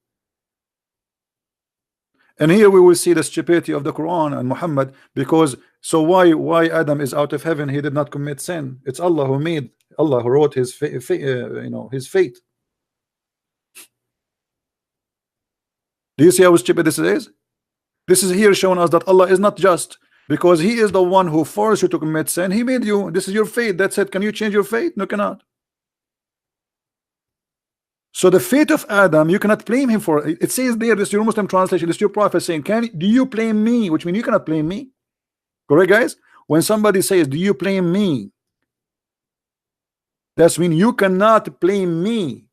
And here we will see the stupidity of the Quran and Muhammad, because so why Adam is out of heaven? He did not commit sin. It's Allah who made Allah who wrote his his fate. Do you see how stupid this is? This is here showing us that Allah is not just, because He is the one who forced you to commit sin. He made you. This is your fate. That's it. Can you change your fate? No, cannot. So the fate of Adam, you cannot blame him for it. It says there, this is your Muslim translation, this is your prophet saying, do you blame me? Which means you cannot blame me. Correct, guys? When somebody says, do you blame me? That's mean you cannot blame me.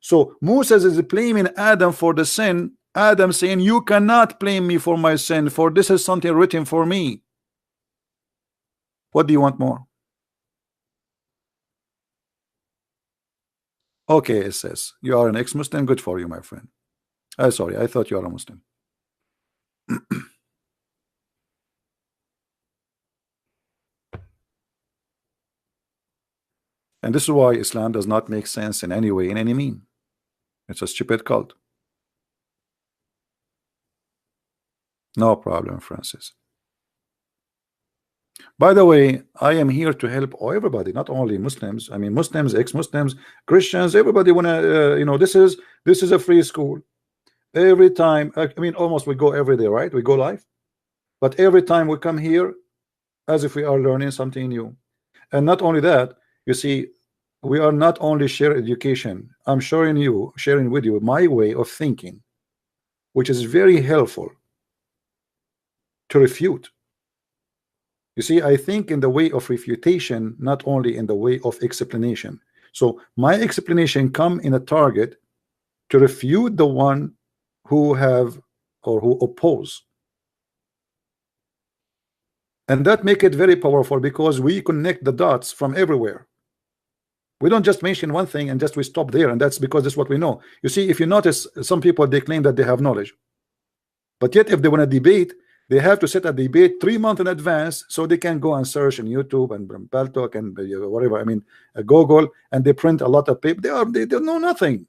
So Moses is blaming Adam for the sin. Adam saying, you cannot blame me for my sin, for this is something written for me. What do you want more? Okay, it says you are an ex-Muslim. Good for you, my friend. Sorry, I thought you are a Muslim. And this is why Islam does not make sense in any way, in any mean. It's a stupid cult. No problem, Francis. By the way, I am here to help everybody, not only Muslims. I mean, Muslims, ex-Muslims, Christians, everybody wanna, this is a free school. Every time, I mean, almost we go every day, right? We go live, but every time we come here, as if we are learning something new. And not only that, you see, we are not only sharing education. I'm sharing with you my way of thinking, which is very helpful to refute. You see, I think in the way of refutation, not only in the way of explanation. So my explanation come in a target to refute the one who have or who oppose. And that make it very powerful because we connect the dots from everywhere. We don't just mention one thing and just we stop there, and that's because that's what we know. You see, if you notice, some people they claim that they have knowledge, but yet if they want to debate, they have to set a debate 3 months in advance so they can go and search on YouTube and Paltalk and whatever. I mean, Google, and they print a lot of paper. They don't know nothing.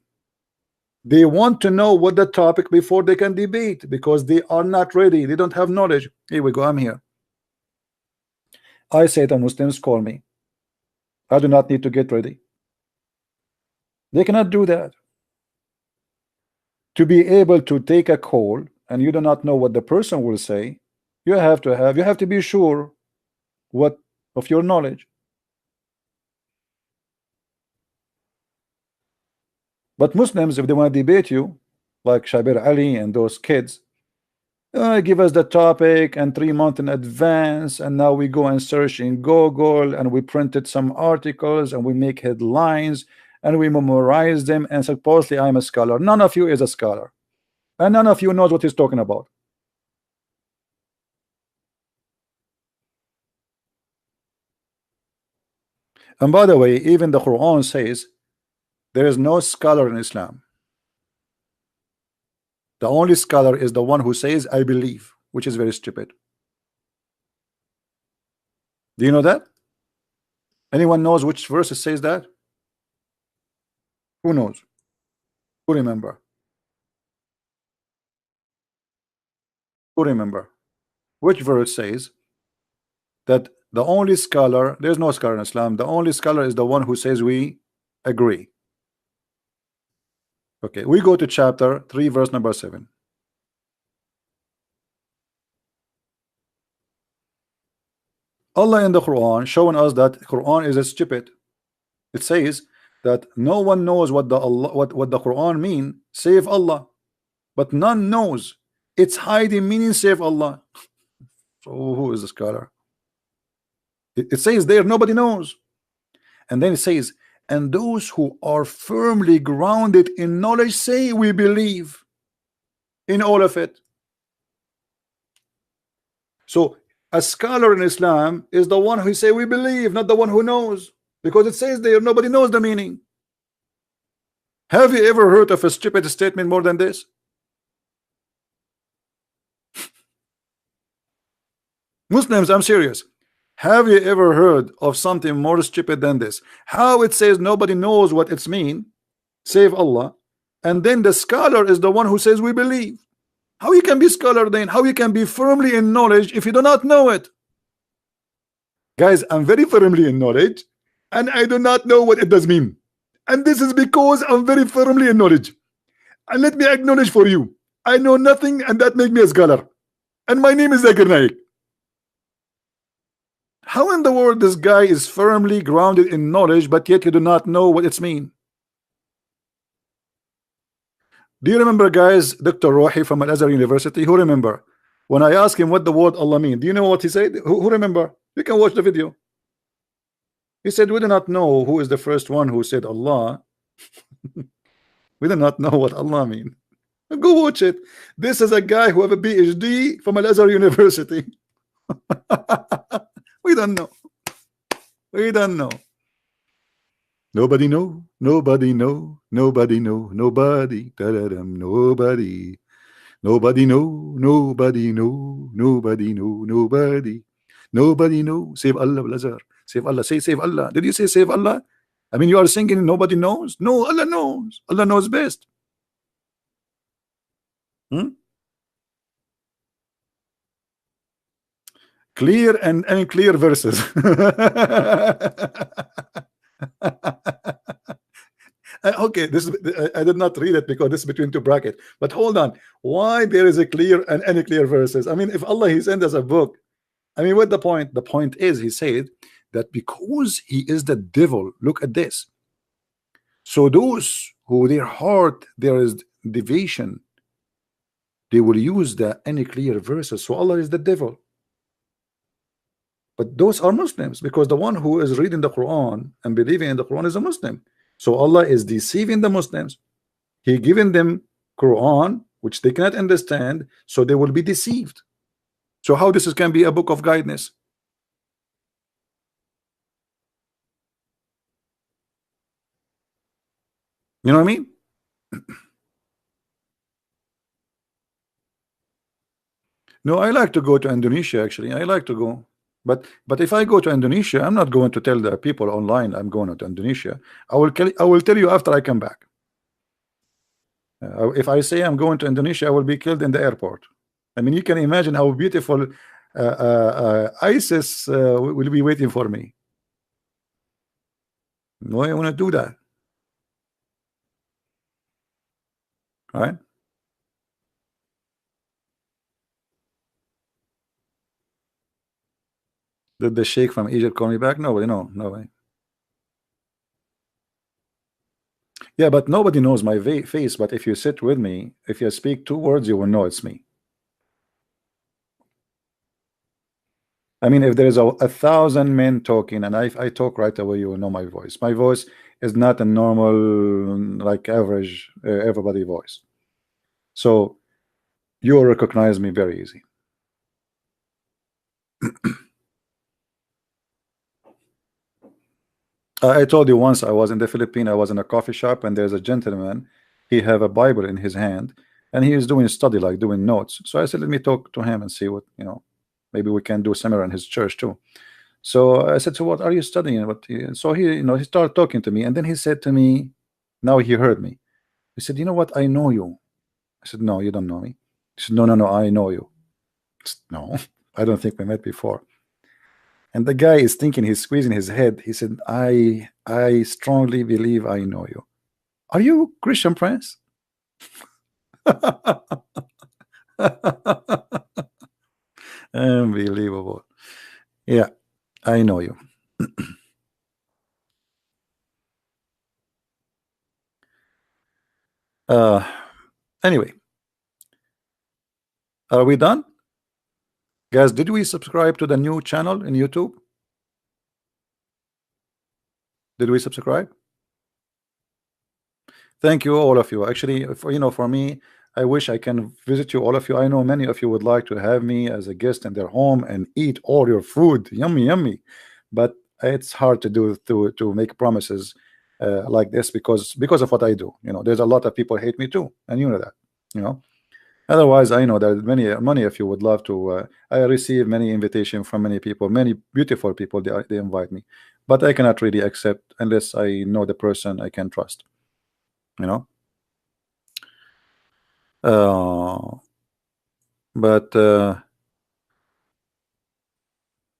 They want to know what the topic before they can debate because they are not ready. They don't have knowledge. Here we go. I'm here. I say the Muslims call me. I do not need to get ready. They cannot do that. To be able to take a call and you do not know what the person will say, you have to be sure of your knowledge. But Muslims, if they want to debate you, like Shabir Ali and those kids, give us the topic and 3 months in advance, and now we go and search in Google and we printed some articles and we make headlines and we memorize them, and supposedly I'm a scholar. None of you is a scholar, and none of you knows what he's talking about. And by the way, even the Quran says there is no scholar in Islam. The only scholar is the one who says I believe, which is very stupid. Do you know that? Anyone knows which verse it says that? Who knows? Who remember? Who remember? Which verse says that the only scholar, there's no scholar in Islam, the only scholar is the one who says we agree? Okay, we go to chapter 3, verse number 7. Allah in the Quran showing us that Quran is a stupid. It says that no one knows what the Quran mean save Allah, but none knows its hiding meaning save Allah. So who is the scholar? It says there nobody knows, and then it says, and those who are firmly grounded in knowledge say we believe in all of it. So a scholar in Islam is the one who say we believe, not the one who knows, because it says there nobody knows the meaning. Have you ever heard of a stupid statement more than this? Muslims, I'm serious. Have you ever heard of something more stupid than this? How it says nobody knows what it's mean save Allah, and then the scholar is the one who says we believe. How you can be scholar then? How you can be firmly in knowledge if you do not know it? Guys, I'm very firmly in knowledge. and I do not know what it does mean. And this is because I'm very firmly in knowledge. And let me acknowledge for you, I know nothing, and that makes me a scholar. And my name is Zakir Naik. How in the world this guy is firmly grounded in knowledge, but yet you do not know what it's mean? Do you remember, guys, Dr. Rohi from Al-Azhar University? Who remember? When I asked him what the word Allah mean, do you know what he said? Who remember? You can watch the video. He said, we do not know who is the first one who said Allah. We do not know what Allah mean. Go watch it. This is a guy who have a PhD from Al-Azhar University. We don't know. We don't know. Nobody know. Nobody know. Nobody know. Nobody. Da-da-dum, nobody. Nobody know. Nobody know. Nobody know. Nobody. Nobody know. Save Allah, Al-Azhar. Save Allah. Say save Allah. Did you say save Allah? I mean, you are singing nobody knows. No, Allah knows. Allah knows best. Clear and unclear verses. Okay, this I did not read it because this is between two brackets. But hold on, why there is a clear and unclear verses? I mean, if Allah He sent us a book, I mean, what the point? The point is, He said that because He is the devil. Look at this. So those who their heart there is deviation, they will use the unclear verses. So Allah is the devil. But those are Muslims, because the one who is reading the Quran and believing in the Quran is a Muslim. So Allah is deceiving the Muslims. He giving them Quran which they cannot understand, so they will be deceived. So how this can be a book of guidance? You know what I mean? No, I like to go to Indonesia. Actually, I like to go. But if I go to Indonesia, I'm not going to tell the people online I'm going to Indonesia. I will tell you after I come back. If I say I'm going to Indonesia, I will be killed in the airport. I mean, you can imagine how beautiful ISIS will be waiting for me. No, I want to do that. All right. Did the sheikh from Egypt call me back? Nobody, no way. Yeah, but nobody knows my face. But if you sit with me, if you speak 2 words, you will know it's me. I mean, if there is 1,000 men talking and I talk right away, you will know my voice. My voice is not a normal, like average everybody voice. So you will recognize me very easy. I told you once I was in the Philippines. I was in a coffee shop and there's a gentleman. He have a Bible in his hand and he is doing a study, like doing notes. So I said, let me talk to him and see what, you know, maybe we can do seminar in his church too. So I said, so what are you studying? So he, you know, he started talking to me, and then he said to me, now he heard me. He said, you know what? I know you. I said, no, you don't know me. He said, no, I know you. I said, no, I don't think we met before. And the guy is thinking, he's squeezing his head. He said, I strongly believe I know you. Are you Christian Prince? Unbelievable. Yeah, I know you. Anyway, are we done? Guys, did we subscribe to the new channel in YouTube? Did we subscribe? Thank you, all of you. Actually, for me, I wish I can visit you, all of you. I know many of you would like to have me as a guest in their home and eat all your food. Yummy. But it's hard to do, to make promises like this because of what I do. There's a lot of people hate me too, and you know that. Otherwise, I know that many of you would love to. I receive many invitations from many people, many beautiful people. They invite me, but I cannot really accept unless I know the person I can trust. But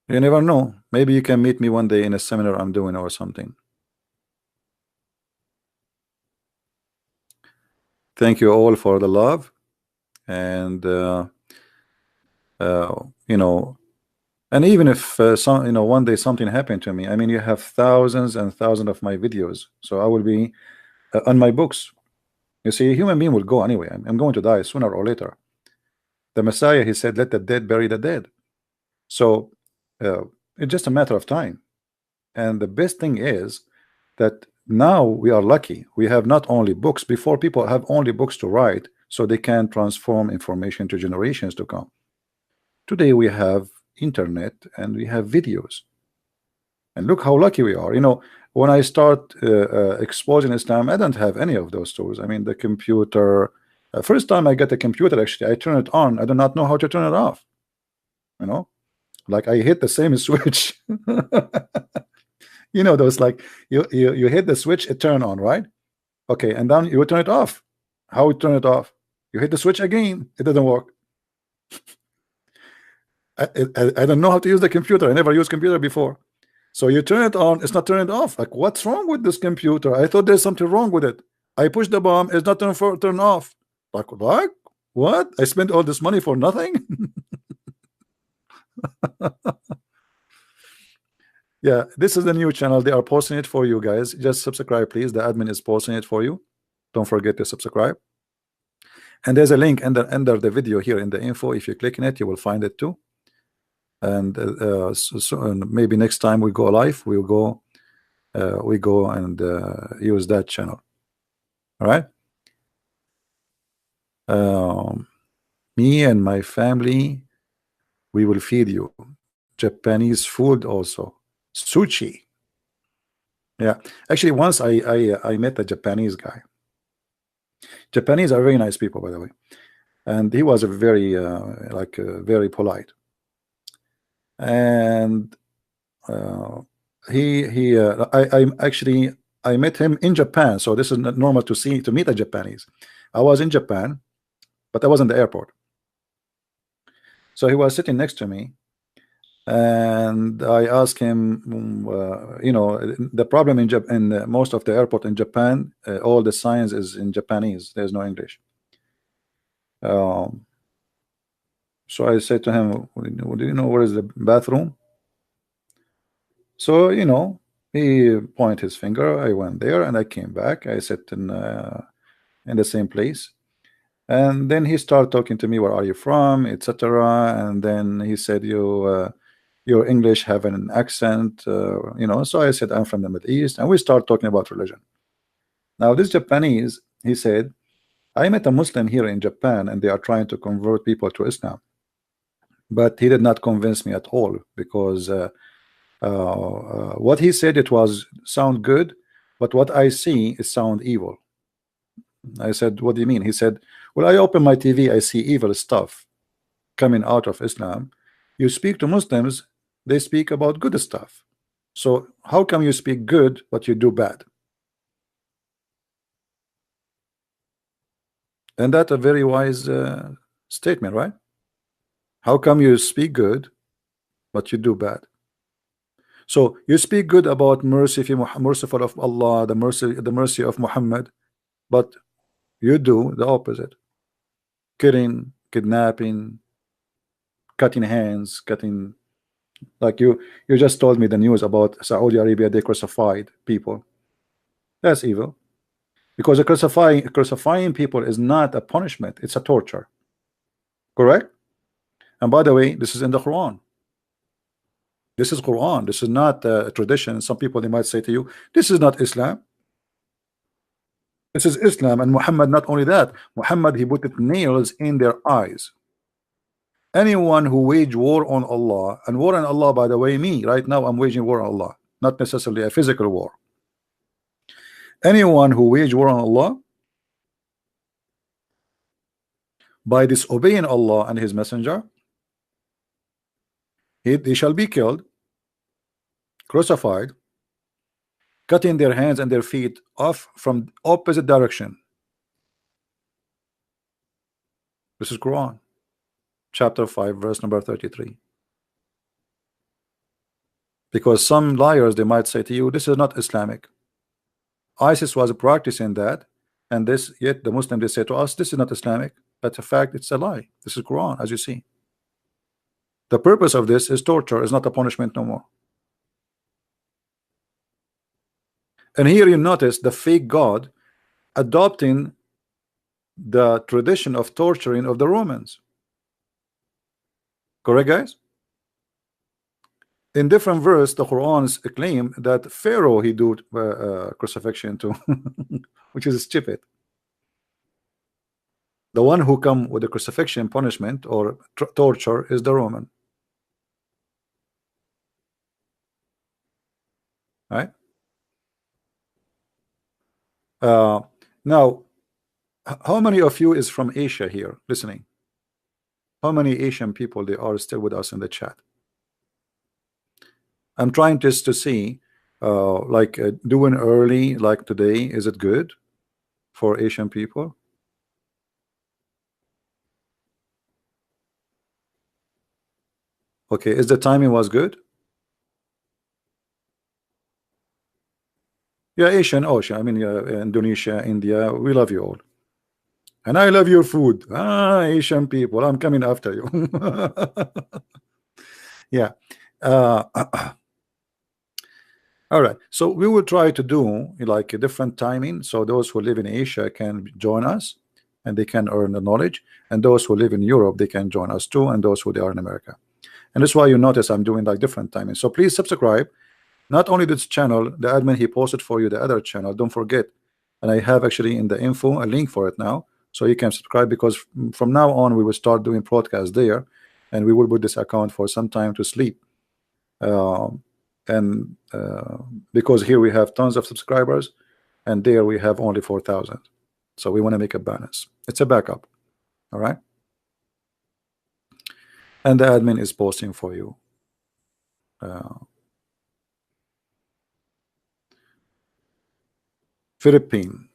You never know. Maybe you can meet me one day in a seminar I'm doing or something. Thank you all for the love, and you know, and even if some, you know, one day something happened to me, I mean, you have thousands and thousands of my videos, so I will be on my books. You see, a human being will go anyway. I'm going to die sooner or later. The Messiah, he said, let the dead bury the dead. So it's just a matter of time. And the best thing is that now we are lucky. We have not only books. Before, people have only books to write so they can transform information to generations to come. Today we have internet and we have videos. And look how lucky we are. You know, when I start exposing Islam, I don't have any of those tools. I mean, the computer, first time I get a computer, actually, I turn it on. I do not know how to turn it off. You know, like I hit the same switch. You know, those, like you hit the switch, it turn on, right? Okay, and then you turn it off. How you turn it off? You hit the switch again, it doesn't work. I don't know how to use the computer. I never used computer before. So you turn it on, it's not turning off. Like, what's wrong with this computer? I thought there's something wrong with it. I push the bomb, it's not turn off. Like what? I spent all this money for nothing. Yeah, this is the new channel. They are posting it for you guys. Just subscribe, please. The admin is posting it for you. Don't forget to subscribe. And there's a link under the video here in the info. If you click on it, you will find it too. And and maybe next time we go live, we go and use that channel. All right. Me and my family, we will feed you Japanese food also. Sushi. Yeah, actually, once I met a Japanese guy. Japanese are very nice people, by the way, and he was a very very polite. And I met him in Japan, so this is not normal to meet a Japanese. I was in Japan, but I was in the airport. So he was sitting next to me, and I asked him, you know, the problem in most of the airport in Japan, all the signs is in Japanese. There's no English. So I said to him, do you know where is the bathroom? So, you know, he pointed his finger. I went there and I came back. I sat in the same place. And then he started talking to me, where are you from, etc. And then he said, your English have an accent, you know. So I said, I'm from the Middle East, and we start talking about religion. Now this Japanese, he said, I met a Muslim here in Japan and they are trying to convert people to Islam, but he did not convince me at all, because what he said, it was sound good, but what I see is sound evil. I said, what do you mean? He said, well, I open my TV, I see evil stuff coming out of Islam. You speak to Muslims, they speak about good stuff. So how come you speak good but you do bad? And that's a very wise statement, right? How come you speak good but you do bad? So you speak good about merciful of Allah, the mercy of Muhammad, but you do the opposite: killing, kidnapping, cutting hands, cutting. Like you just told me the news about Saudi Arabia, they crucified people. That's evil, because crucifying people is not a punishment, it's a torture. Correct? And by the way, this is in the Quran. This is Quran. This is not a tradition. Some people, they might say to you, this is not Islam. This is Islam. And Muhammad, not only that, Muhammad, he put nails in their eyes. Anyone who wage war on Allah, and war on Allah, by the way, me right now, I'm waging war on Allah, not necessarily a physical war. Anyone who wage war on Allah by disobeying Allah and his messenger, he shall be killed, crucified, cutting their hands and their feet off from opposite direction. This is Quran chapter 5 verse number 33. Because some liars, they might say to you, this is not Islamic. ISIS was practicing that, and this, yet the Muslim, they say to us, this is not Islamic. But in fact, it's a lie. This is Quran, as you see. The purpose of this is torture, is not a punishment no more. And here you notice the fake God adopting the tradition of torturing of the Romans. Correct, guys? In different verse, the Quran's claim that Pharaoh he do crucifixion to, which is stupid. The one who come with the crucifixion punishment or torture is the Roman. Right? Now, how many of you is from Asia here listening? How many Asian people they are still with us in the chat? I'm trying just to see, doing early like today, is it good for Asian people? Okay, is the timing was good? Yeah, Asian, Ocean. I mean, Indonesia, India. We love you all, and I love your food. Asian people, I'm coming after you. Yeah. All right. So we will try to do like a different timing, so those who live in Asia can join us, and they can earn the knowledge, and those who live in Europe, they can join us too, and those who they are in America. And that's why you notice I'm doing like different timing. So please subscribe. Not only this channel, the admin he posted for you the other channel, don't forget. And I have actually in the info a link for it now, so you can subscribe, because from now on we will start doing broadcasts there, and we will put this account for some time to sleep. Because here we have tons of subscribers, and there we have only 4,000. So we want to make a balance. It's a backup. All right. And the admin is posting for you. Philippines.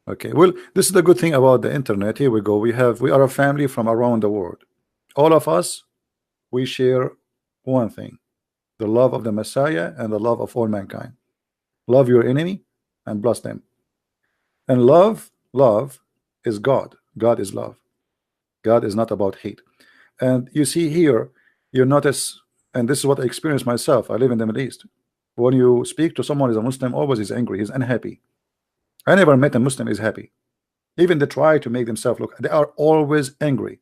Okay, well, this is the good thing about the internet. Here we go. We are a family from around the world. All of us, we share one thing: the love of the Messiah and the love of all mankind. Love your enemy and bless them. And love is God. God is love. God is not about hate. And you see here, you notice, and this is what I experienced myself. I live in the Middle East. When you speak to someone who is a Muslim, always is angry, he's unhappy. I never met a Muslim is happy. Even they try to make themselves look, they are always angry.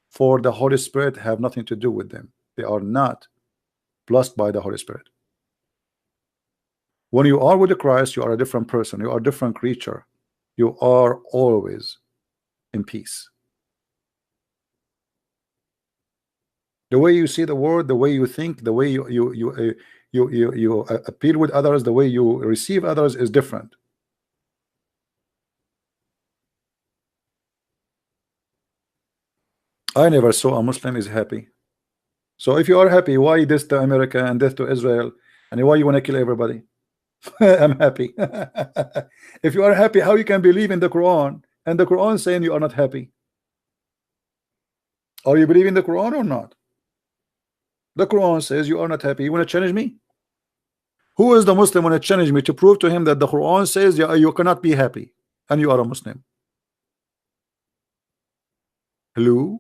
For the Holy Spirit have nothing to do with them. They are not blessed by the Holy Spirit. When you are with the Christ, you are a different person. You are a different creature. You are always in peace. The way you see the world, the way you think, the way you appeal with others, the way you receive others is different. I never saw a Muslim is happy. So if you are happy, why this to America and death to Israel, and why you want to kill everybody? I'm happy. If you are happy, how you can believe in the Quran and the Quran saying you are not happy? Are you believing the Quran or not? The Quran says you are not happy. You want to challenge me? Who is the Muslim want to challenge me to prove to him that the Quran says you cannot be happy and you are a Muslim? Hello?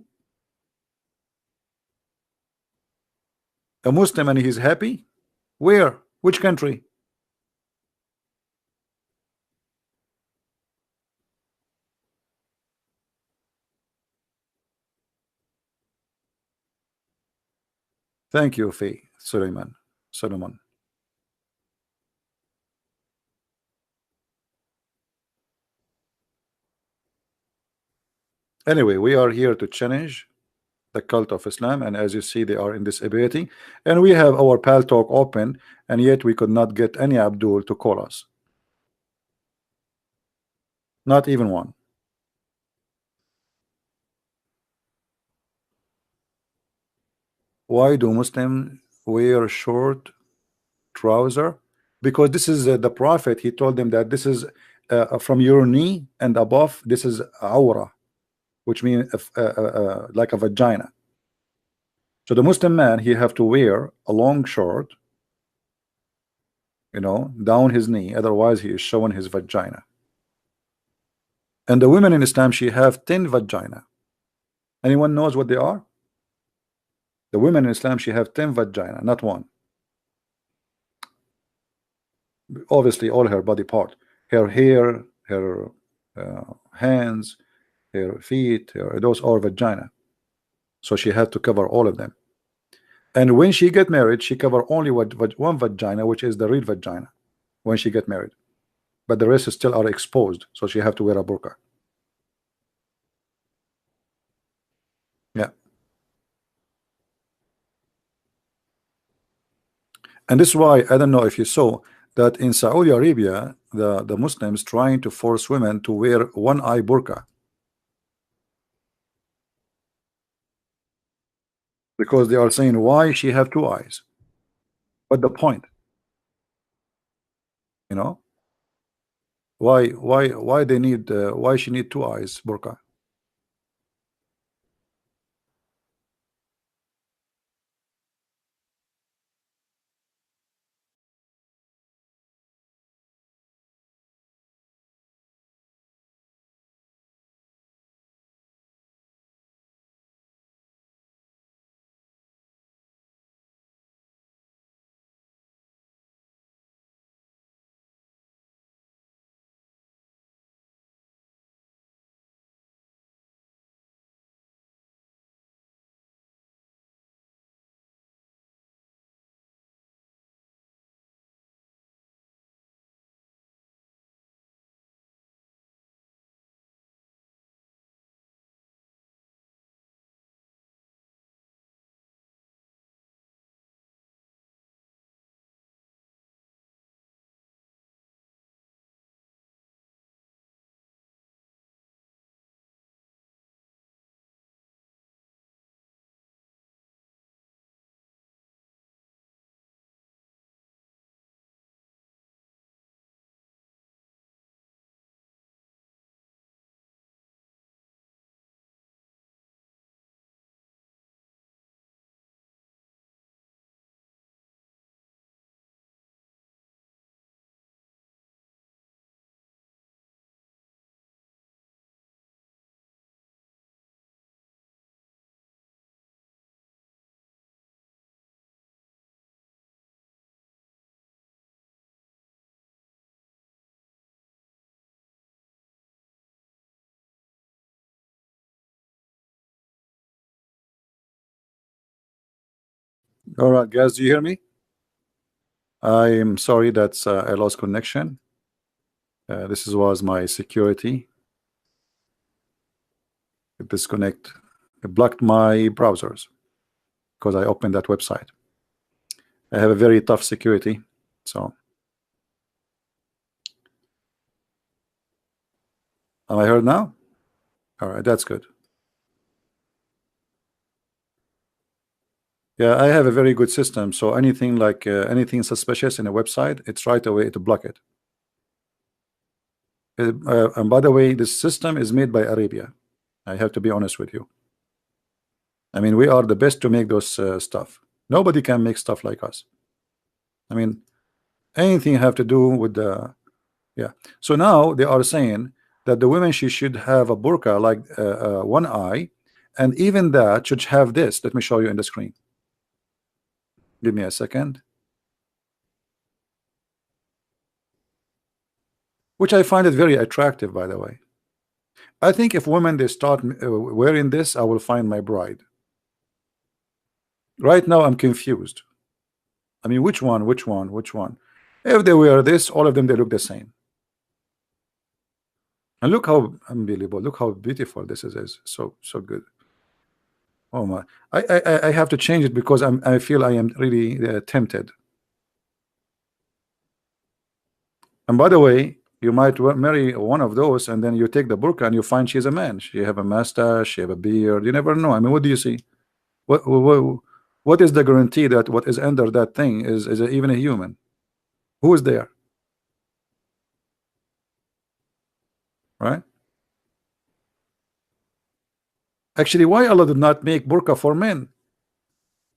A Muslim and he's happy? Where? Which country? Thank you, Faye, Solomon. Anyway, we are here to challenge the cult of Islam, and as you see, they are in this ability, and we have our PAL talk open, and yet we could not get any Abdul to call us. Not even one. Why do Muslims wear short trouser? Because this is the Prophet. He told them that this is from your knee and above. This is awra, which means like a vagina. So the Muslim man, he have to wear a long short you know, down his knee, otherwise he is showing his vagina. And the women in Islam, she have 10 vagina. Anyone knows what they are? The women in Islam, she have 10 vagina, not one. Obviously all her body part, her hair, her hands, her feet, those are vagina. So she had to cover all of them. And when she get married, she cover only one vagina, which is the real vagina, when she get married. But the rest still are exposed, so she have to wear a burqa. Yeah. And this is why, I don't know if you saw that in Saudi Arabia, the Muslims trying to force women to wear one eye burqa. Because they are saying, why she have two eyes? What the point? You know? Why they need why she need two eyes burqa? All right, guys, do you hear me? I'm sorry that I lost connection. This was my security. It disconnect. It blocked my browsers because I opened that website. I have a very tough security, so. Am I heard now? All right, that's good. Yeah, I have a very good system. So anything like anything suspicious in a website, it's right away to block it. And by the way, this system is made by Arabia. I have to be honest with you. I mean, we are the best to make those stuff. Nobody can make stuff like us. I mean, anything have to do with the, yeah. So now they are saying that the women, she should have a burqa like one eye, and even that should have this. Let me show you in the screen. Give me a second. Which I find it very attractive, by the way. I think if women they start wearing this, I will find my bride. Right now I'm confused. I mean, which one? If they wear this, all of them they look the same. And look how unbelievable, look how beautiful this is. So good. Oh my, I have to change it because I feel I am really tempted. And by the way, you might marry one of those and then you take the burqa and you find she's a man. She have a mustache, she have a beard. You never know. I mean, what do you see? What is the guarantee that what is under that thing is even a human? Who is there? Right? Actually, why Allah did not make burqa for men?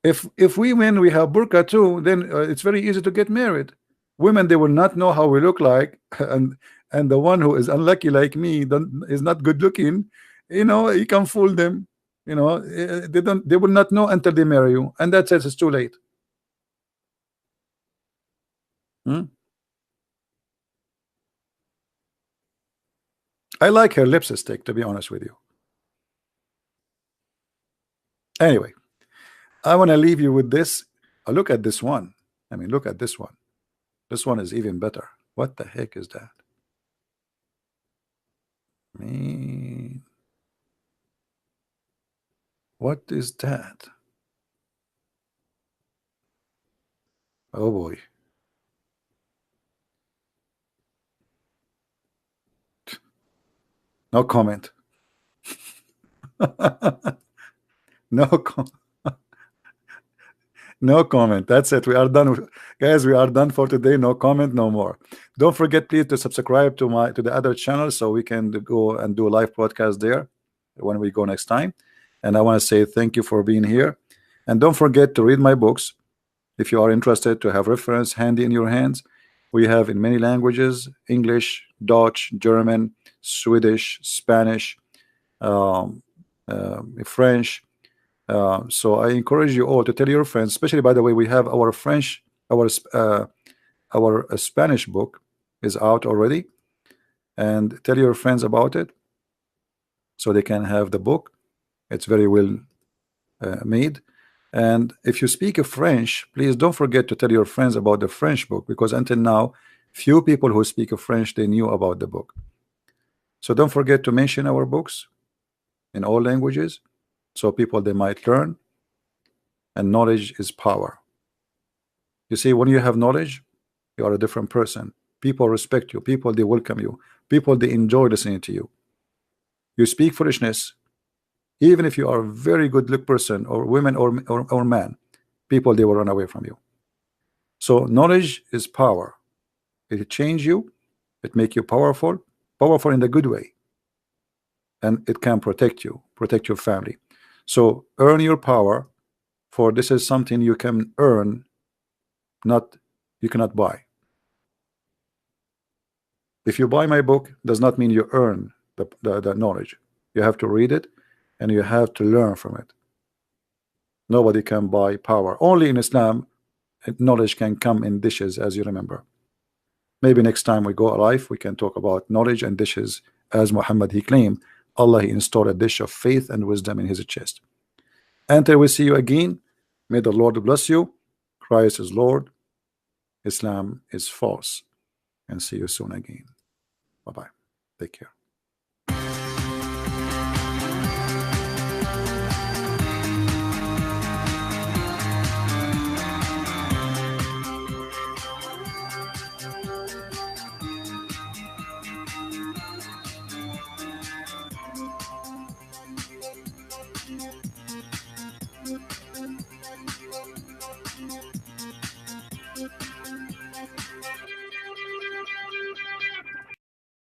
If we men we have burqa too, then it's very easy to get married. Women, they will not know how we look like, and the one who is unlucky like me is not good looking, you know, you can fool them. You know, they will not know until they marry you, and that's it. It's too late. I like her lipstick, to be honest with you. Anyway, I want to leave you with this. Look at this one. I mean, look at this one. This one is even better. What the heck is that? Man, what is that? Oh boy. No comment. No comment. No comment. That's it. We are done, guys. We are done for today. No comment, no more. Don't forget, please, to subscribe to the other channel so we can go and do a live podcast there when we go next time. And I want to say thank you for being here. And don't forget to read my books if you are interested, to have reference handy in your hands. We have in many languages: English, Dutch, German, Swedish, Spanish, French. So I encourage you all to tell your friends, especially, by the way, we have our French, our Spanish book is out already, and tell your friends about it so they can have the book. It's very well made. And if you speak of French, please don't forget to tell your friends about the French book, because until now, few people who speak of French, they knew about the book. So don't forget to mention our books in all languages, so people, they might learn. And knowledge is power. You see, when you have knowledge, you are a different person. People respect you. People, they welcome you. People, they enjoy listening to you. You speak foolishness, even if you are a very good look person, or women, or man, people, they will run away from you. So knowledge is power. It change you. It make you powerful in the good way, and it can protect you, protect your family. So earn your power, for this is something you can earn, not you cannot buy. If you buy my book, does not mean you earn the knowledge. You have to read it, and you have to learn from it. Nobody can buy power. Only in Islam, knowledge can come in dishes, as you remember. Maybe next time we go live, we can talk about knowledge and dishes, as Muhammad, he claimed Allah, he installed a dish of faith and wisdom in his chest. Until we see you again, may the Lord bless you. Christ is Lord, Islam is false. And see you soon again. Bye-bye. Take care.